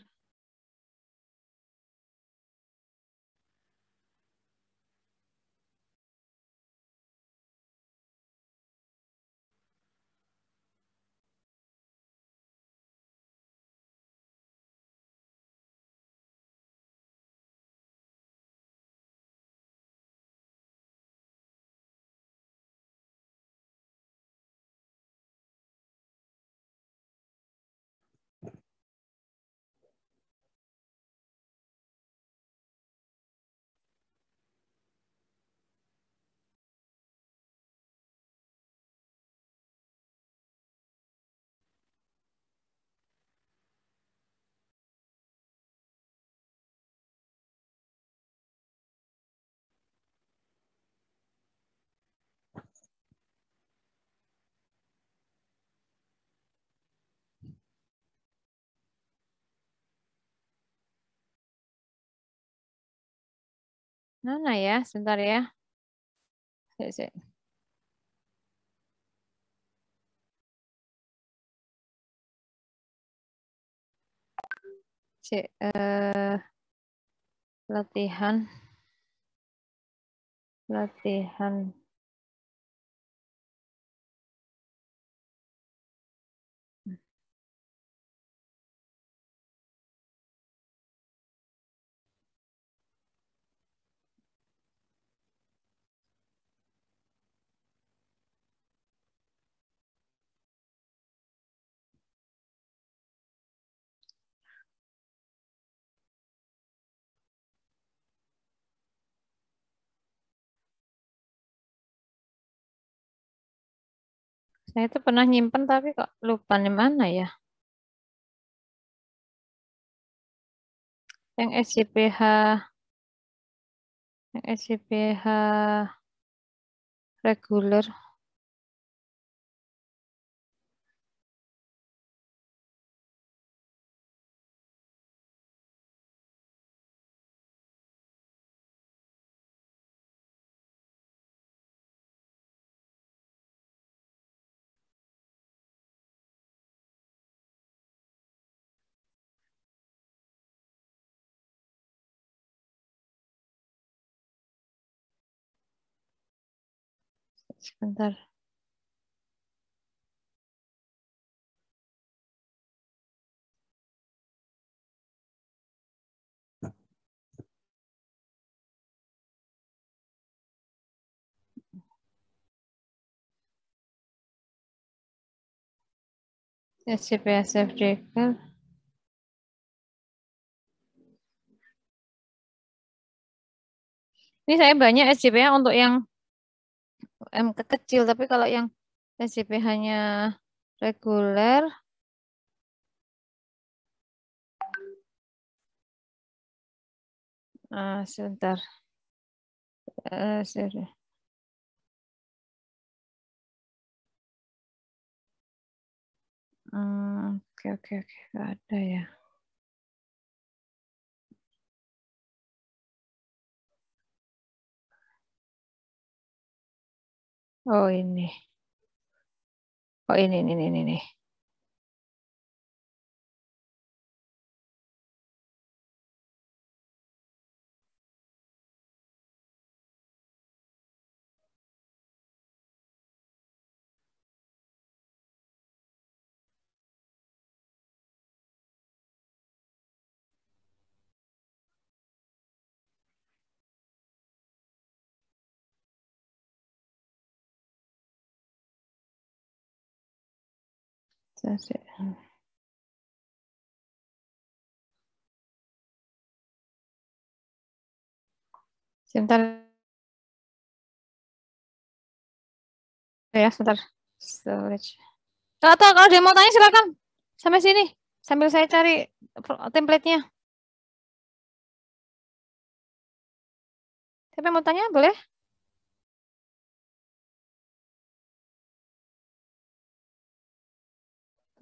Mana ya? Sebentar ya. Sik, sik. Cek latihan. Saya itu pernah nyimpen tapi kok lupa di mana ya. Yang SCPH, yang SCPH reguler. Sebentar. SCPH reguler. Ini saya banyak SCPH untuk yang MK kecil, tapi kalau yang SCPH-nya reguler, sebentar. Sorry. Oke, oke, oke. Nggak ada ya. Oh, ini. Oh, ini. Sebentar ya, sebentar. Storage. Kalau ada yang mau tanya silakan. Sampai sini. Sambil saya cari template-nya. Siapa yang mau tanya? Boleh?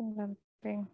Pendamping.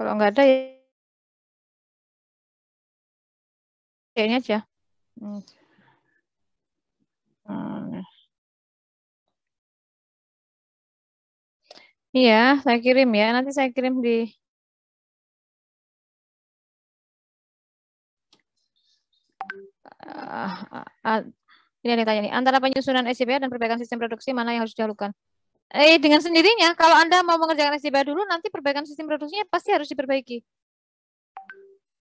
Kalau nggak ada, ya ini aja. Iya, saya kirim ya. Nanti saya kirim di ini ada yang tanya nih. Antara penyusunan SCPH dan perbaikan sistem produksi mana yang harus didahulukan? Dengan sendirinya, kalau Anda mau mengerjakan SCPH dulu, nanti perbaikan sistem produksinya pasti harus diperbaiki.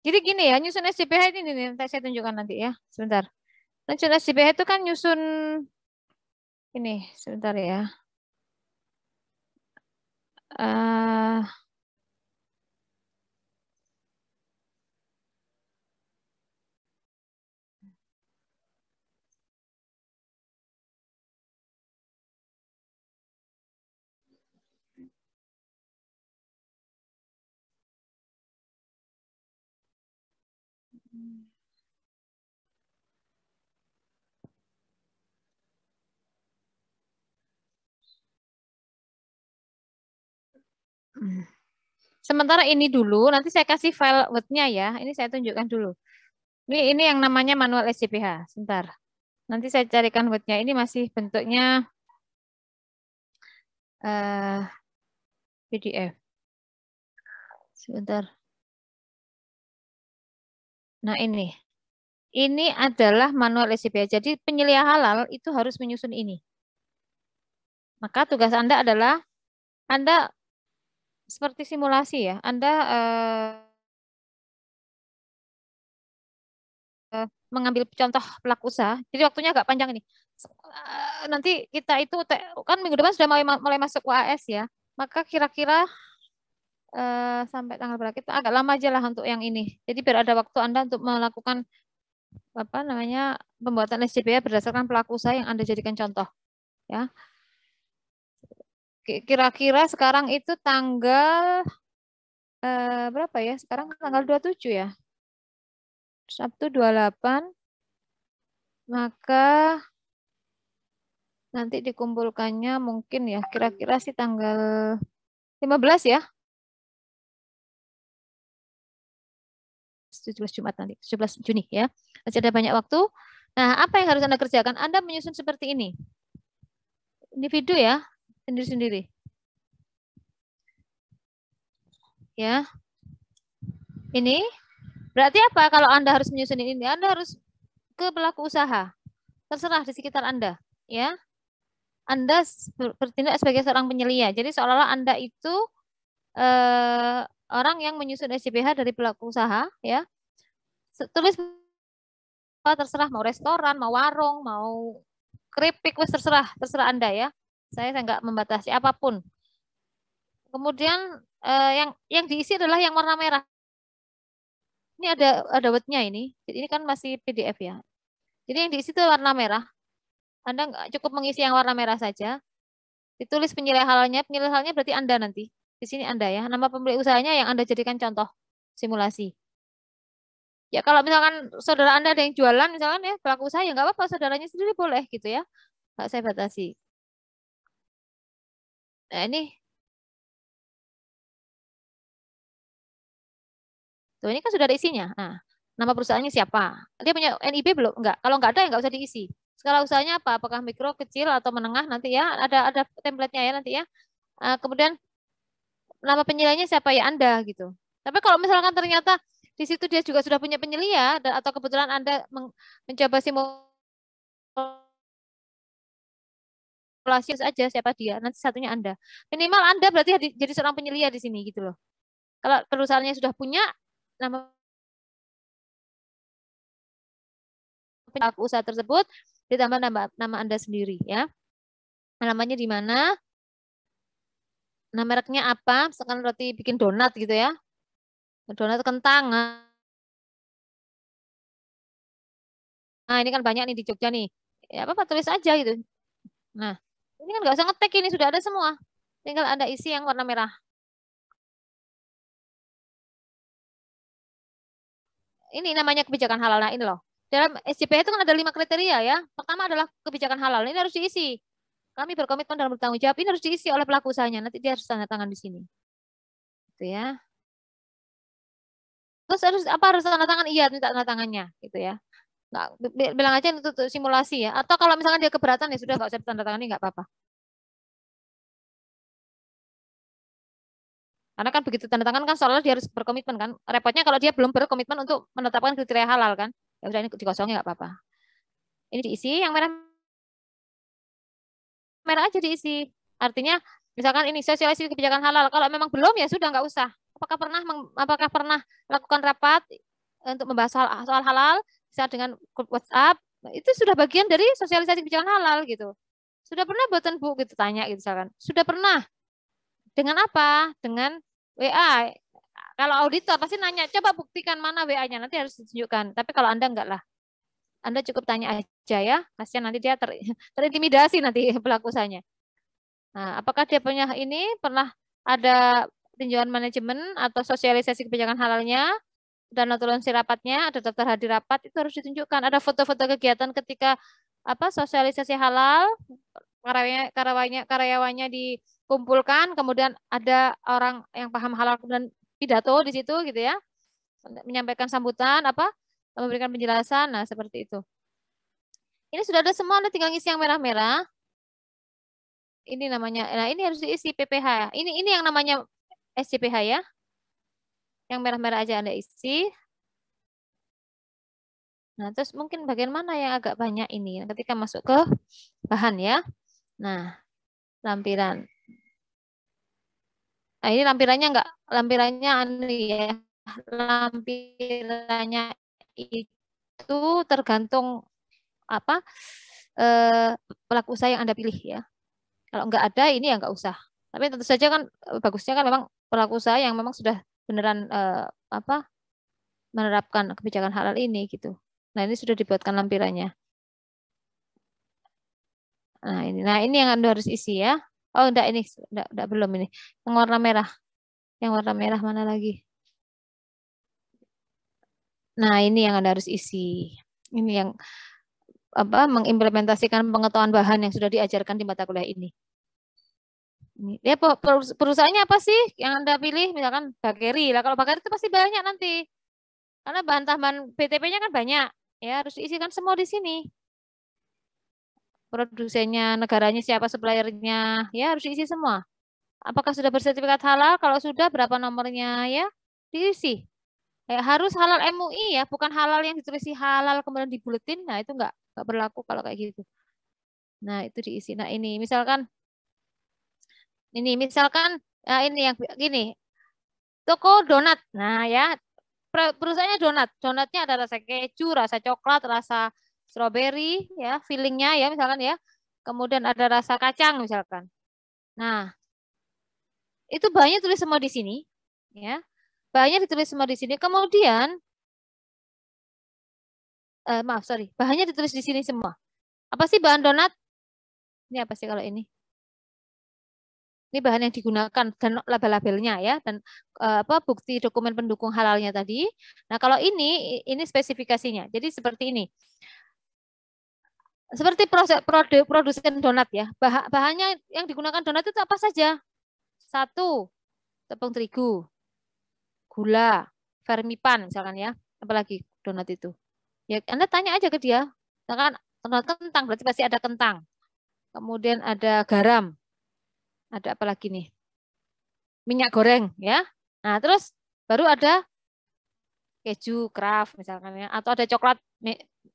Jadi gini ya, nyusun SJPH ini nih, nanti saya tunjukkan nanti ya, sebentar. Nyusun SJPH itu kan nyusun ini, sebentar ya. eh Sementara ini dulu, nanti saya kasih file Word-nya ya. Ini saya tunjukkan dulu. Ini yang namanya manual SJPH. Sebentar. Nanti saya carikan Word-nya. Ini masih bentuknya eh, PDF. Sebentar. Nah ini. Ini adalah manual SJPH. Jadi penyelia halal itu harus menyusun ini. Maka tugas Anda adalah Anda seperti simulasi ya. Anda mengambil contoh pelaku usaha. Jadi waktunya agak panjang ini. Nanti kita itu kan minggu depan sudah mulai masuk UAS ya. Maka kira-kira sampai tanggal berapa kita agak lama aja lah untuk yang ini. Jadi biar ada waktu Anda untuk melakukan apa namanya pembuatan SJPH berdasarkan pelaku usaha yang Anda jadikan contoh ya. Kira-kira sekarang itu tanggal berapa ya? Sekarang tanggal 27 ya. Sabtu 28, maka nanti dikumpulkannya mungkin ya kira-kira sih tanggal 15 ya. 17 Jumat nanti, 17 Juni ya. Masih ada banyak waktu. Nah, apa yang harus Anda kerjakan? Anda menyusun seperti ini. Individu ya, sendiri-sendiri. Ya. Ini berarti apa kalau Anda harus menyusun ini? Anda harus ke pelaku usaha. Terserah di sekitar Anda, ya. Anda bertindak sebagai seorang penyelia. Jadi seolah-olah Anda itu orang yang menyusun SJPH dari pelaku usaha, ya. Tulis terserah mau restoran, mau warung, mau keripik, wes terserah, terserah Anda ya. Saya nggak membatasi apapun. Kemudian yang diisi adalah yang warna merah. Ini ada wordnya ini. Jadi ini kan masih PDF ya. Jadi yang diisi itu warna merah. Anda nggak cukup mengisi yang warna merah saja. Ditulis penilai halalnya. Penilai halalnya berarti Anda nanti. Di sini Anda ya. Nama pemilik usahanya yang Anda jadikan contoh simulasi. Ya kalau misalkan saudara Anda ada yang jualan, misalkan ya pelaku usaha ya nggak apa-apa, saudaranya sendiri boleh gitu ya. Nggak saya batasi. Nah ini, tuh ini kan sudah ada isinya. Nah, nama perusahaannya siapa? Dia punya NIB belum? Enggak. Kalau nggak ada ya nggak usah diisi. Skala usahanya apa? Apakah mikro, kecil, atau menengah nanti ya. Ada template-nya ya nanti ya. Kemudian nama penyelianya siapa ya Anda gitu. Tapi kalau misalkan ternyata di situ dia juga sudah punya penyelia atau kebetulan Anda mencoba simulasi aja siapa dia, nanti satunya Anda. Minimal Anda berarti jadi seorang penyelia di sini gitu loh. Kalau perusahaannya sudah punya nama pelaku usaha tersebut ditambah nama Anda sendiri ya. Namanya di mana? Nah, mereknya apa? Misalkan roti bikin donat gitu ya. Donat kentang. Nah, ini kan banyak nih di Jogja nih. Ya apa tulis aja gitu. Nah, ini kan nggak usah ngetik, ini sudah ada semua. Tinggal Anda isi yang warna merah. Ini namanya kebijakan halal. Nah, ini loh. Dalam SJPH itu kan ada 5 kriteria ya. Pertama adalah kebijakan halal. Ini harus diisi. Kami berkomitmen dalam bertanggung jawab. Ini harus diisi oleh pelaku usahanya. Nanti dia harus tanda tangan di sini. Gitu ya. Terus harus tanda tangan? Iya, minta tanda tangannya gitu ya. Nggak, bilang aja itu simulasi ya. Atau kalau misalkan dia keberatan ya sudah nggak usah tanda tangani nggak apa-apa. Karena kan begitu tanda tangan kan soalnya dia harus berkomitmen kan. Repotnya kalau dia belum berkomitmen untuk menetapkan kriteria halal kan. Ya udah ini dikosongin nggak apa-apa. Ini diisi yang merah merah aja diisi. Artinya misalkan ini sosialisasi kebijakan halal. Kalau memang belum ya sudah nggak usah. Apakah pernah lakukan rapat? untuk membahas soal halal, bisa dengan grup WhatsApp, itu sudah bagian dari sosialisasi kebijakan halal gitu. Sudah pernah buatan Bu gitu tanya gitu misalkan. Sudah pernah. Dengan apa? Dengan WA. Kalau auditor pasti nanya, coba buktikan mana WA-nya, nanti harus ditunjukkan. Tapi kalau Anda enggak lah. Anda cukup tanya aja ya. Kasihan nanti dia terintimidasi nanti pelaku usahanya. Nah, apakah dia punya ini pernah ada tinjauan manajemen atau sosialisasi kebijakan halalnya, dan notulensi rapatnya, ada daftar hadir rapat, itu harus ditunjukkan. Ada foto-foto kegiatan ketika sosialisasi halal, karyawannya dikumpulkan, kemudian ada orang yang paham halal kemudian pidato di situ gitu ya, menyampaikan sambutan memberikan penjelasan. Nah, seperti itu. Ini sudah ada semua, Anda tinggal ngisi yang merah-merah. Ini namanya, nah ini harus diisi PPH. Ini yang namanya SCPH ya. Yang merah-merah aja Anda isi. Nah, terus mungkin bagian mana yang agak banyak ini ketika masuk ke bahan ya. Nah, lampiran. Nah, ini lampirannya ya. Lampirannya itu tergantung pelaku usaha yang Anda pilih ya. Kalau nggak ada ini ya nggak usah. Tapi tentu saja kan bagusnya kan memang pelaku usaha yang memang sudah beneran menerapkan kebijakan halal ini gitu. Nah, ini sudah dibuatkan lampirannya. Nah ini yang Anda harus isi ya. Oh, enggak ini enggak belum ini. Yang warna merah. Yang warna merah mana lagi? Nah, ini yang Anda harus isi. Ini yang mengimplementasikan pengetahuan bahan yang sudah diajarkan di mata kuliah ini. Dia perusahaannya apa sih yang Anda pilih? Misalkan bakeri. Lah kalau bakeri itu pasti banyak nanti. Karena bahan tambahan BTP-nya kan banyak. Ya, harus diisikan semua di sini. Produsennya, negaranya siapa, suppliernya, ya harus diisi semua. Apakah sudah bersertifikat halal? Kalau sudah, berapa nomornya ya? Diisi. Harus halal MUI ya, bukan halal yang ditulis halal kemudian dibuletin. Nah, itu nggak berlaku kalau kayak gitu. Nah, itu diisi. Nah, ini misalkan ini yang gini. Toko donat. Nah, ya, perusahaannya donat. Donatnya ada rasa keju, rasa coklat, rasa strawberry ya, fillingnya ya misalkan ya. Kemudian ada rasa kacang misalkan. Nah, itu bahannya tulis semua di sini ya. Bahannya ditulis semua di sini. Kemudian bahannya ditulis di sini semua. Apa sih bahan donat? Ini apa sih kalau ini? Ini bahan yang digunakan dan label-labelnya ya, dan bukti dokumen pendukung halalnya tadi. Nah, kalau ini spesifikasinya. Jadi seperti ini. Seperti produsen donat ya. Bahannya yang digunakan donat itu apa saja? 1, tepung terigu, gula, vermipan misalkan ya. Apalagi donat itu. Ya, Anda tanya aja ke dia. Misalkan donat kentang, berarti pasti ada kentang. Kemudian ada garam. Ada apa lagi nih? Minyak goreng ya. Nah, terus baru ada keju Kraft misalkan ya, atau ada coklat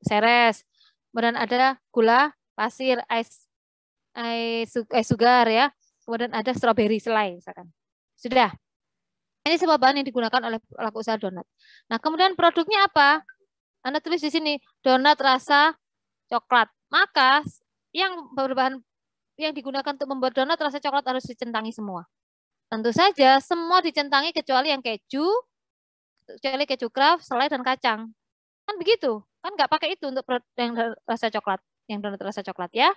Ceres. Kemudian ada gula pasir, sugar ya. Kemudian ada strawberry selai misalkan. Sudah. Ini semua bahan yang digunakan oleh pelaku usaha donat. Nah, kemudian produknya apa? Anda tulis di sini donat rasa coklat. Maka yang berbahan yang digunakan untuk membuat donat rasa coklat harus dicentangi semua. Tentu saja semua dicentangi kecuali yang keju Kraft, selai dan kacang. Kan begitu. Kan nggak pakai itu untuk yang rasa coklat, yang donat rasa coklat ya.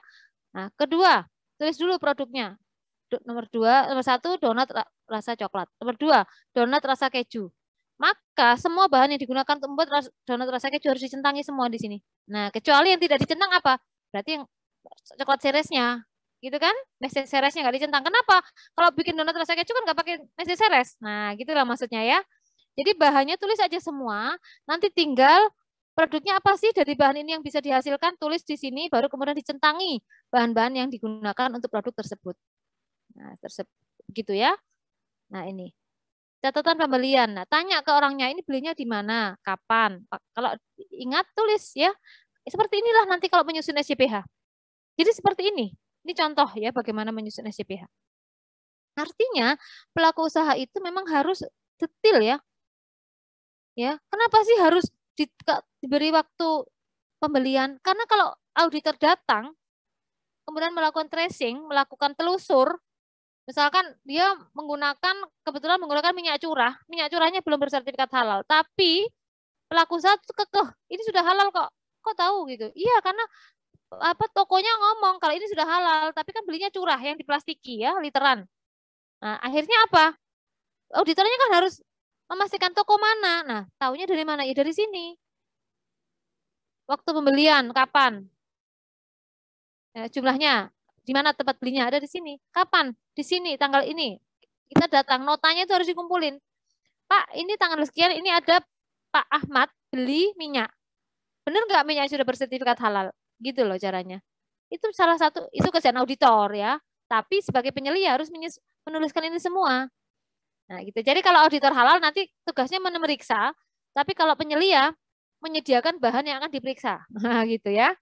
Nah, kedua, tulis dulu produknya. Nomor 1 donat rasa coklat. Nomor 2 donat rasa keju. Maka semua bahan yang digunakan untuk membuat donat rasa keju harus dicentangi semua di sini. Nah, kecuali yang tidak dicentang apa? Berarti yang coklat seresnya. Gitu kan? Mesin seresnya nggak dicentang. Kenapa? Kalau bikin donat rasa keju kan nggak pakai mesin seres. Nah, gitulah maksudnya ya. Jadi bahannya tulis aja semua. Nanti tinggal produknya apa sih dari bahan ini yang bisa dihasilkan, tulis di sini, baru kemudian dicentangi bahan-bahan yang digunakan untuk produk tersebut. Nah, gitu ya. Nah, ini catatan pembelian. Nah, tanya ke orangnya, ini belinya di mana, kapan. Kalau ingat tulis ya. Seperti inilah nanti kalau menyusun SCPH. Jadi seperti ini. Ini contoh ya bagaimana menyusun SCPH. Artinya pelaku usaha itu memang harus detail ya. Ya, kenapa sih harus diberi waktu pembelian? Karena kalau auditor datang, kemudian melakukan tracing, melakukan telusur, misalkan dia kebetulan menggunakan minyak curahnya belum bersertifikat halal, tapi pelaku usaha tuh kekeh, ini sudah halal kok. Kok tahu gitu? Iya, karena tokonya ngomong kalau ini sudah halal, tapi kan belinya curah yang diplastiki ya, literan. Nah, akhirnya apa? Auditornya kan harus memastikan toko mana. Nah, taunya dari mana? Ya dari sini. Waktu pembelian kapan? Jumlahnya di mana tempat belinya? Ada di sini. Kapan? Di sini, tanggal ini. Kita datang, notanya itu harus dikumpulin. Pak, ini tanggal sekian, ini ada Pak Ahmad beli minyak. Benar nggak minyak sudah bersertifikat halal? Gitu loh caranya. Itu salah satu, itu kerjaan auditor ya. Tapi sebagai penyelia harus menuliskan ini semua. Nah, gitu. Jadi kalau auditor halal nanti tugasnya memeriksa, tapi kalau penyelia menyediakan bahan yang akan diperiksa. Nah, gitu ya.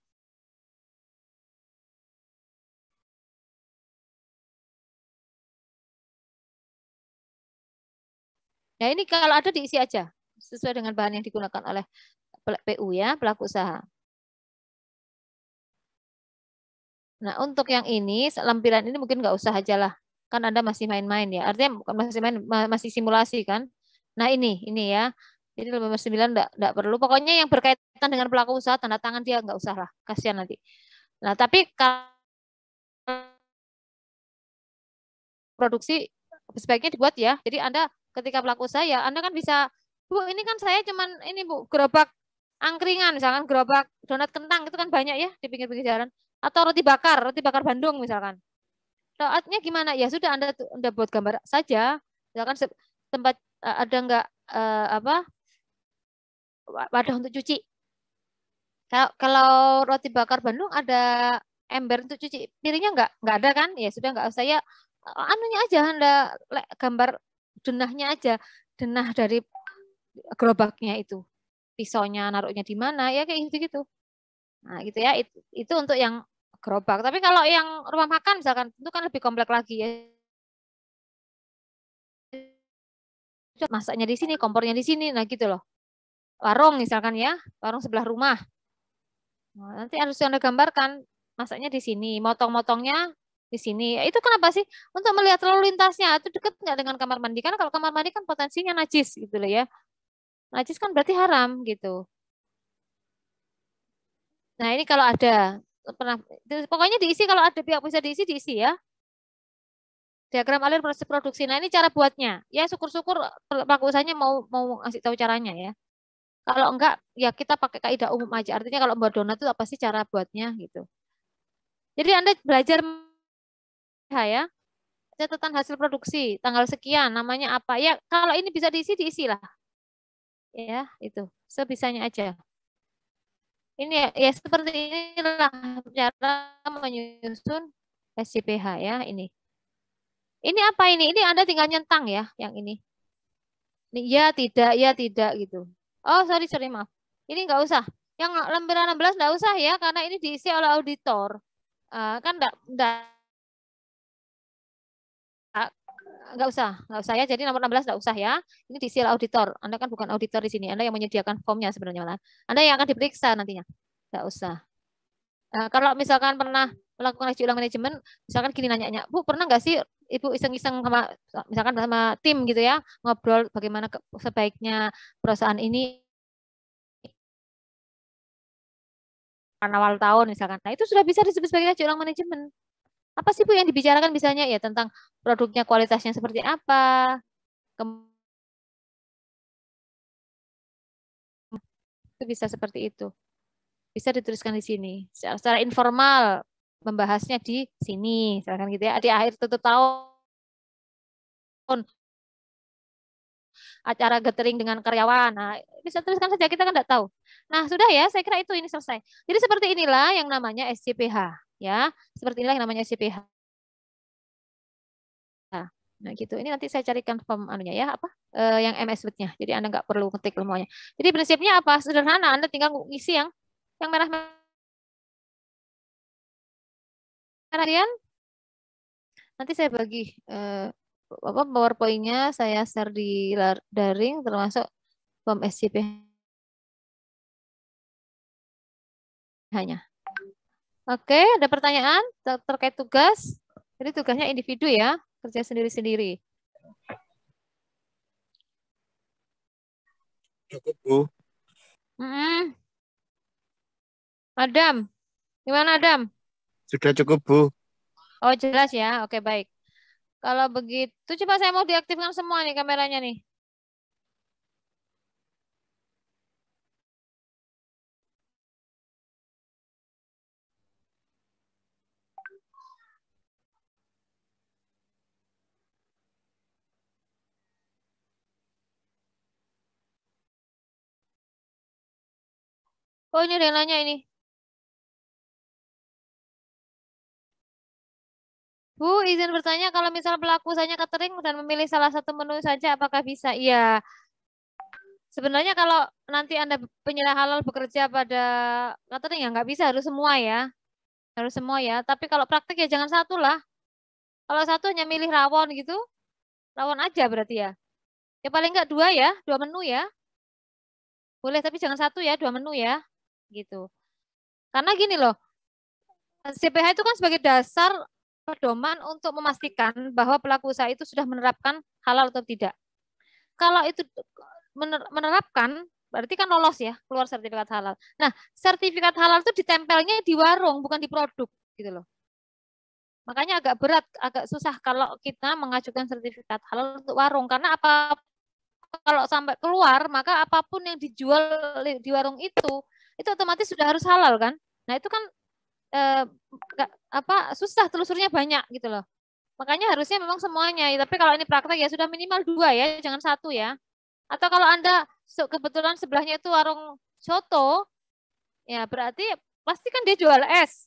Nah, ini kalau ada diisi aja sesuai dengan bahan yang digunakan oleh PU ya, pelaku usaha. Nah, untuk yang ini, lampiran ini mungkin nggak usah aja lah. Kan Anda masih main-main ya. Artinya bukan masih main, masih simulasi kan. Nah, ini ya. Jadi nomor 9 enggak perlu. Pokoknya yang berkaitan dengan pelaku usaha, tanda tangan dia nggak usah lah. Kasihan nanti. Nah, tapi kalau produksi sebaiknya dibuat ya. Jadi Anda ketika pelaku usaha ya, Anda kan bisa, Bu, ini kan saya cuman ini Bu, gerobak angkringan, misalkan gerobak donat kentang itu kan banyak ya di pinggir-pinggir jalan. Atau roti bakar Bandung misalkan. Saatnya gimana? Ya sudah Anda buat gambar saja. Misalkan tempat ada nggak apa wadah untuk cuci. Kalau roti bakar Bandung ada ember untuk cuci piringnya nggak ada kan? Ya sudah nggak usah ya anunya aja Anda gambar denahnya aja, denah dari gerobaknya itu. Pisaunya naruhnya di mana ya kayak gitu-gitu. Nah, gitu ya. Itu untuk yang gerobak. Tapi kalau yang rumah makan misalkan itu kan lebih kompleks lagi ya. Masaknya di sini, kompornya di sini, nah gitu loh. Warung misalkan ya, warung sebelah rumah. Nah, nanti harus Anda gambarkan masaknya di sini, motong-motongnya di sini. Ya, itu kenapa sih? Untuk melihat lalu lintasnya itu dekat nggak dengan kamar mandi? Karena kalau kamar mandi kan potensinya najis gitu loh ya. Najis kan berarti haram gitu. Nah ini kalau ada pernah pokoknya diisi kalau ada pihak bisa diisi ya. Diagram alur proses produksi. Nah ini cara buatnya. Ya syukur-syukur pelaku usahanya mau mau ngasih tahu caranya ya. Kalau enggak, ya kita pakai kaidah umum aja. Artinya kalau buat donat itu apa sih cara buatnya gitu. Jadi Anda belajar ya, catatan hasil produksi, tanggal sekian, namanya apa. Ya kalau ini bisa diisi lah. Ya itu, sebisanya aja. Ini ya seperti inilah cara menyusun SCPH ya ini. Ini apa ini? Ini Anda tinggal nyentang ya yang ini. Ini ya tidak gitu. Oh sorry maaf. Ini nggak usah. Yang lembaran 16 nggak usah ya karena ini diisi oleh auditor. Kan nggak usah ya. Jadi nomor 16 nggak usah ya. Ini diisi oleh auditor. Anda kan bukan auditor di sini. Anda yang menyediakan formnya sebenarnya malah. Anda yang akan diperiksa nantinya. Nggak usah. Kalau misalkan pernah melakukan uji ulang manajemen, misalkan gini nanya-nanya, Bu pernah nggak sih Ibu iseng-iseng sama misalkan sama tim gitu ya, ngobrol bagaimana sebaiknya perusahaan ini awal tahun misalkan. Nah, itu sudah bisa disebut sebagai uji ulang manajemen. Apa sih Bu yang dibicarakan misalnya ya tentang produknya kualitasnya seperti apa, itu bisa seperti itu. Bisa dituliskan di sini. Secara informal membahasnya di sini, misalkan gitu ya. Di akhir tutup tahun acara gathering dengan karyawan. Nah, bisa tuliskan saja kita kan tidak tahu. Nah, sudah ya, saya kira itu ini selesai. Jadi seperti inilah yang namanya SCPH ya. Seperti inilah yang namanya SCPH. Nah, gitu. Ini nanti saya carikan form anunya ya, apa? Yang MS Word-nya. Jadi Anda nggak perlu ketik semuanya. Jadi prinsipnya apa? Sederhana, Anda tinggal ngisi yang merah merah. Nanti saya bagi apa PowerPoint-nya saya share di daring termasuk Bom SCP hanya. Oke, ada pertanyaan terkait tugas? Jadi tugasnya individu ya, kerja sendiri-sendiri. Cukup, Bu. Adam, gimana Adam? Sudah cukup, Bu. Oh jelas ya, oke baik. Kalau begitu, coba saya mau diaktifkan semua nih kameranya nih. Oh ini ada yang nanya ini. Bu, izin bertanya kalau misal pelaku usahanya catering dan memilih salah satu menu saja, apakah bisa? Iya, sebenarnya kalau nanti Anda penyedia halal bekerja pada catering ya nggak bisa, harus semua ya. Harus semua ya. Tapi kalau praktek ya jangan satu lah. Kalau satu hanya milih rawon gitu, rawon aja berarti ya. Ya paling nggak dua ya, dua menu ya. Boleh tapi jangan satu ya, dua menu ya. Gitu. Karena gini loh, CPH itu kan sebagai dasar pedoman untuk memastikan bahwa pelaku usaha itu sudah menerapkan halal atau tidak. Kalau itu menerapkan, berarti kan lolos ya, keluar sertifikat halal. Nah, sertifikat halal itu ditempelnya di warung, bukan di produk, gitu loh. Makanya agak berat, agak susah kalau kita mengajukan sertifikat halal untuk warung, karena apa? Kalau sampai keluar, maka apapun yang dijual di warung itu otomatis sudah harus halal kan? Nah, itu kan eh, susah, telusurnya banyak gitu loh. Makanya harusnya memang semuanya. Tapi kalau ini praktek ya sudah minimal dua ya, jangan satu ya. Atau kalau Anda kebetulan sebelahnya itu warung soto, ya berarti pasti kan dia jual es.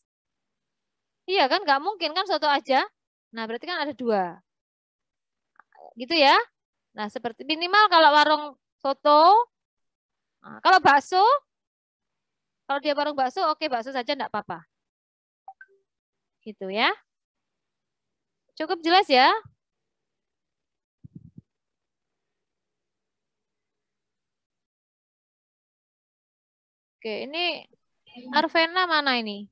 Iya kan, nggak mungkin kan soto aja. Nah berarti kan ada dua, gitu ya. Nah seperti minimal kalau warung soto, nah, kalau bakso, kalau dia warung bakso, oke bakso saja enggak apa-apa. Gitu ya. Cukup jelas ya. Oke, ini Arvena mana ini?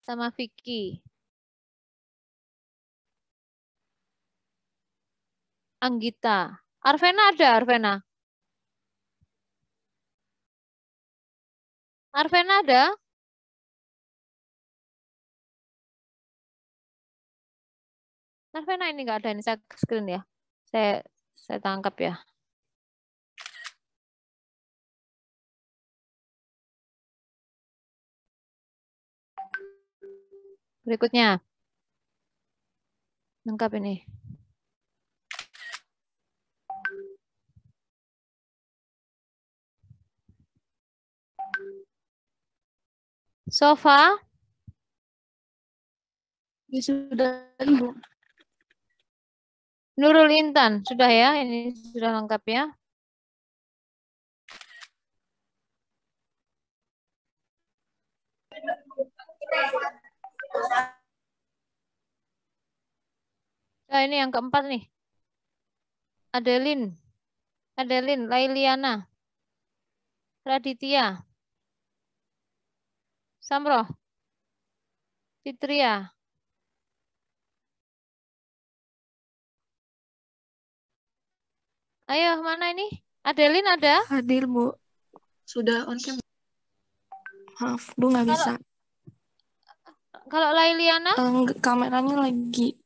Sama Vicky. Anggita. Arvena ada, Arvena. Arvena ada? Arvena ini nggak ada, ini saya screen ya. Saya tangkap ya. Berikutnya. Lengkap ini. Sofa. Ya, sudah, Ibu. Nurul Intan. Sudah ya, ini sudah lengkap ya. Nah, ini yang keempat nih. Adeline. Adeline, Lailiana. Raditya. Samroh. Fitria. Ayo, mana ini? Adeline ada? Hadir, Bu. Sudah on cam. Maaf, Bu, nggak Kalau bisa. Kalau Lailiana? Kameranya lagi.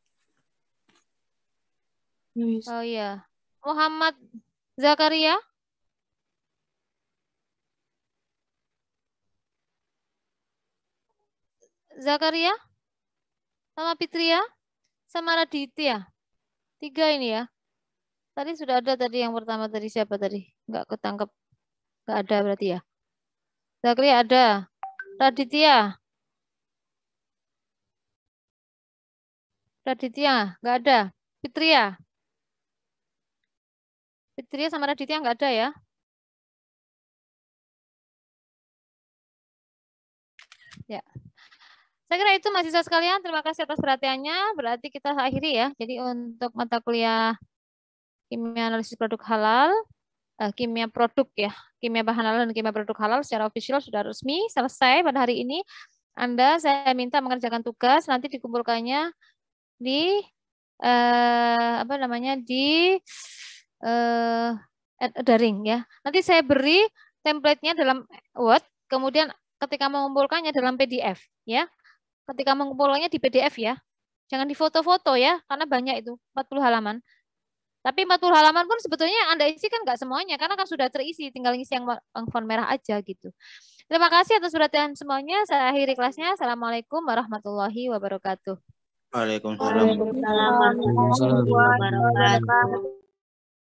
Nggak bisa. Oh iya. Muhammad Zakaria? Zakaria? Sama Fitria? Sama Raditya? Tiga ini ya. Tadi sudah ada tadi yang pertama tadi siapa tadi? Nggak ketangkep. Nggak ada berarti ya. Zakaria ada. Raditya? Raditya? Nggak ada. Fitria? Fitria sama Raditya nggak ada ya. Ya. Saya kira itu mahasiswa sekalian. Terima kasih atas perhatiannya. Berarti kita akhiri ya. Jadi untuk mata kuliah kimia analisis produk halal kimia produk ya, kimia bahan halal dan kimia produk halal secara official sudah resmi selesai pada hari ini. Saya minta mengerjakan tugas, nanti dikumpulkannya di apa namanya di daring ya. Nanti saya beri template-nya dalam Word, kemudian ketika mengumpulkannya dalam PDF ya. Ketika mengumpulkannya di PDF ya. Jangan di foto-foto ya, karena banyak itu 40 halaman. Tapi 40 halaman pun sebetulnya yang Anda isi kan nggak semuanya, karena kan sudah terisi, tinggal isi yang font merah aja gitu. Terima kasih atas perhatian semuanya. Saya akhiri kelasnya. Assalamualaikum warahmatullahi wabarakatuh. Waalaikumsalam. Waalaikumsalam warahmatullahi wabarakatuh.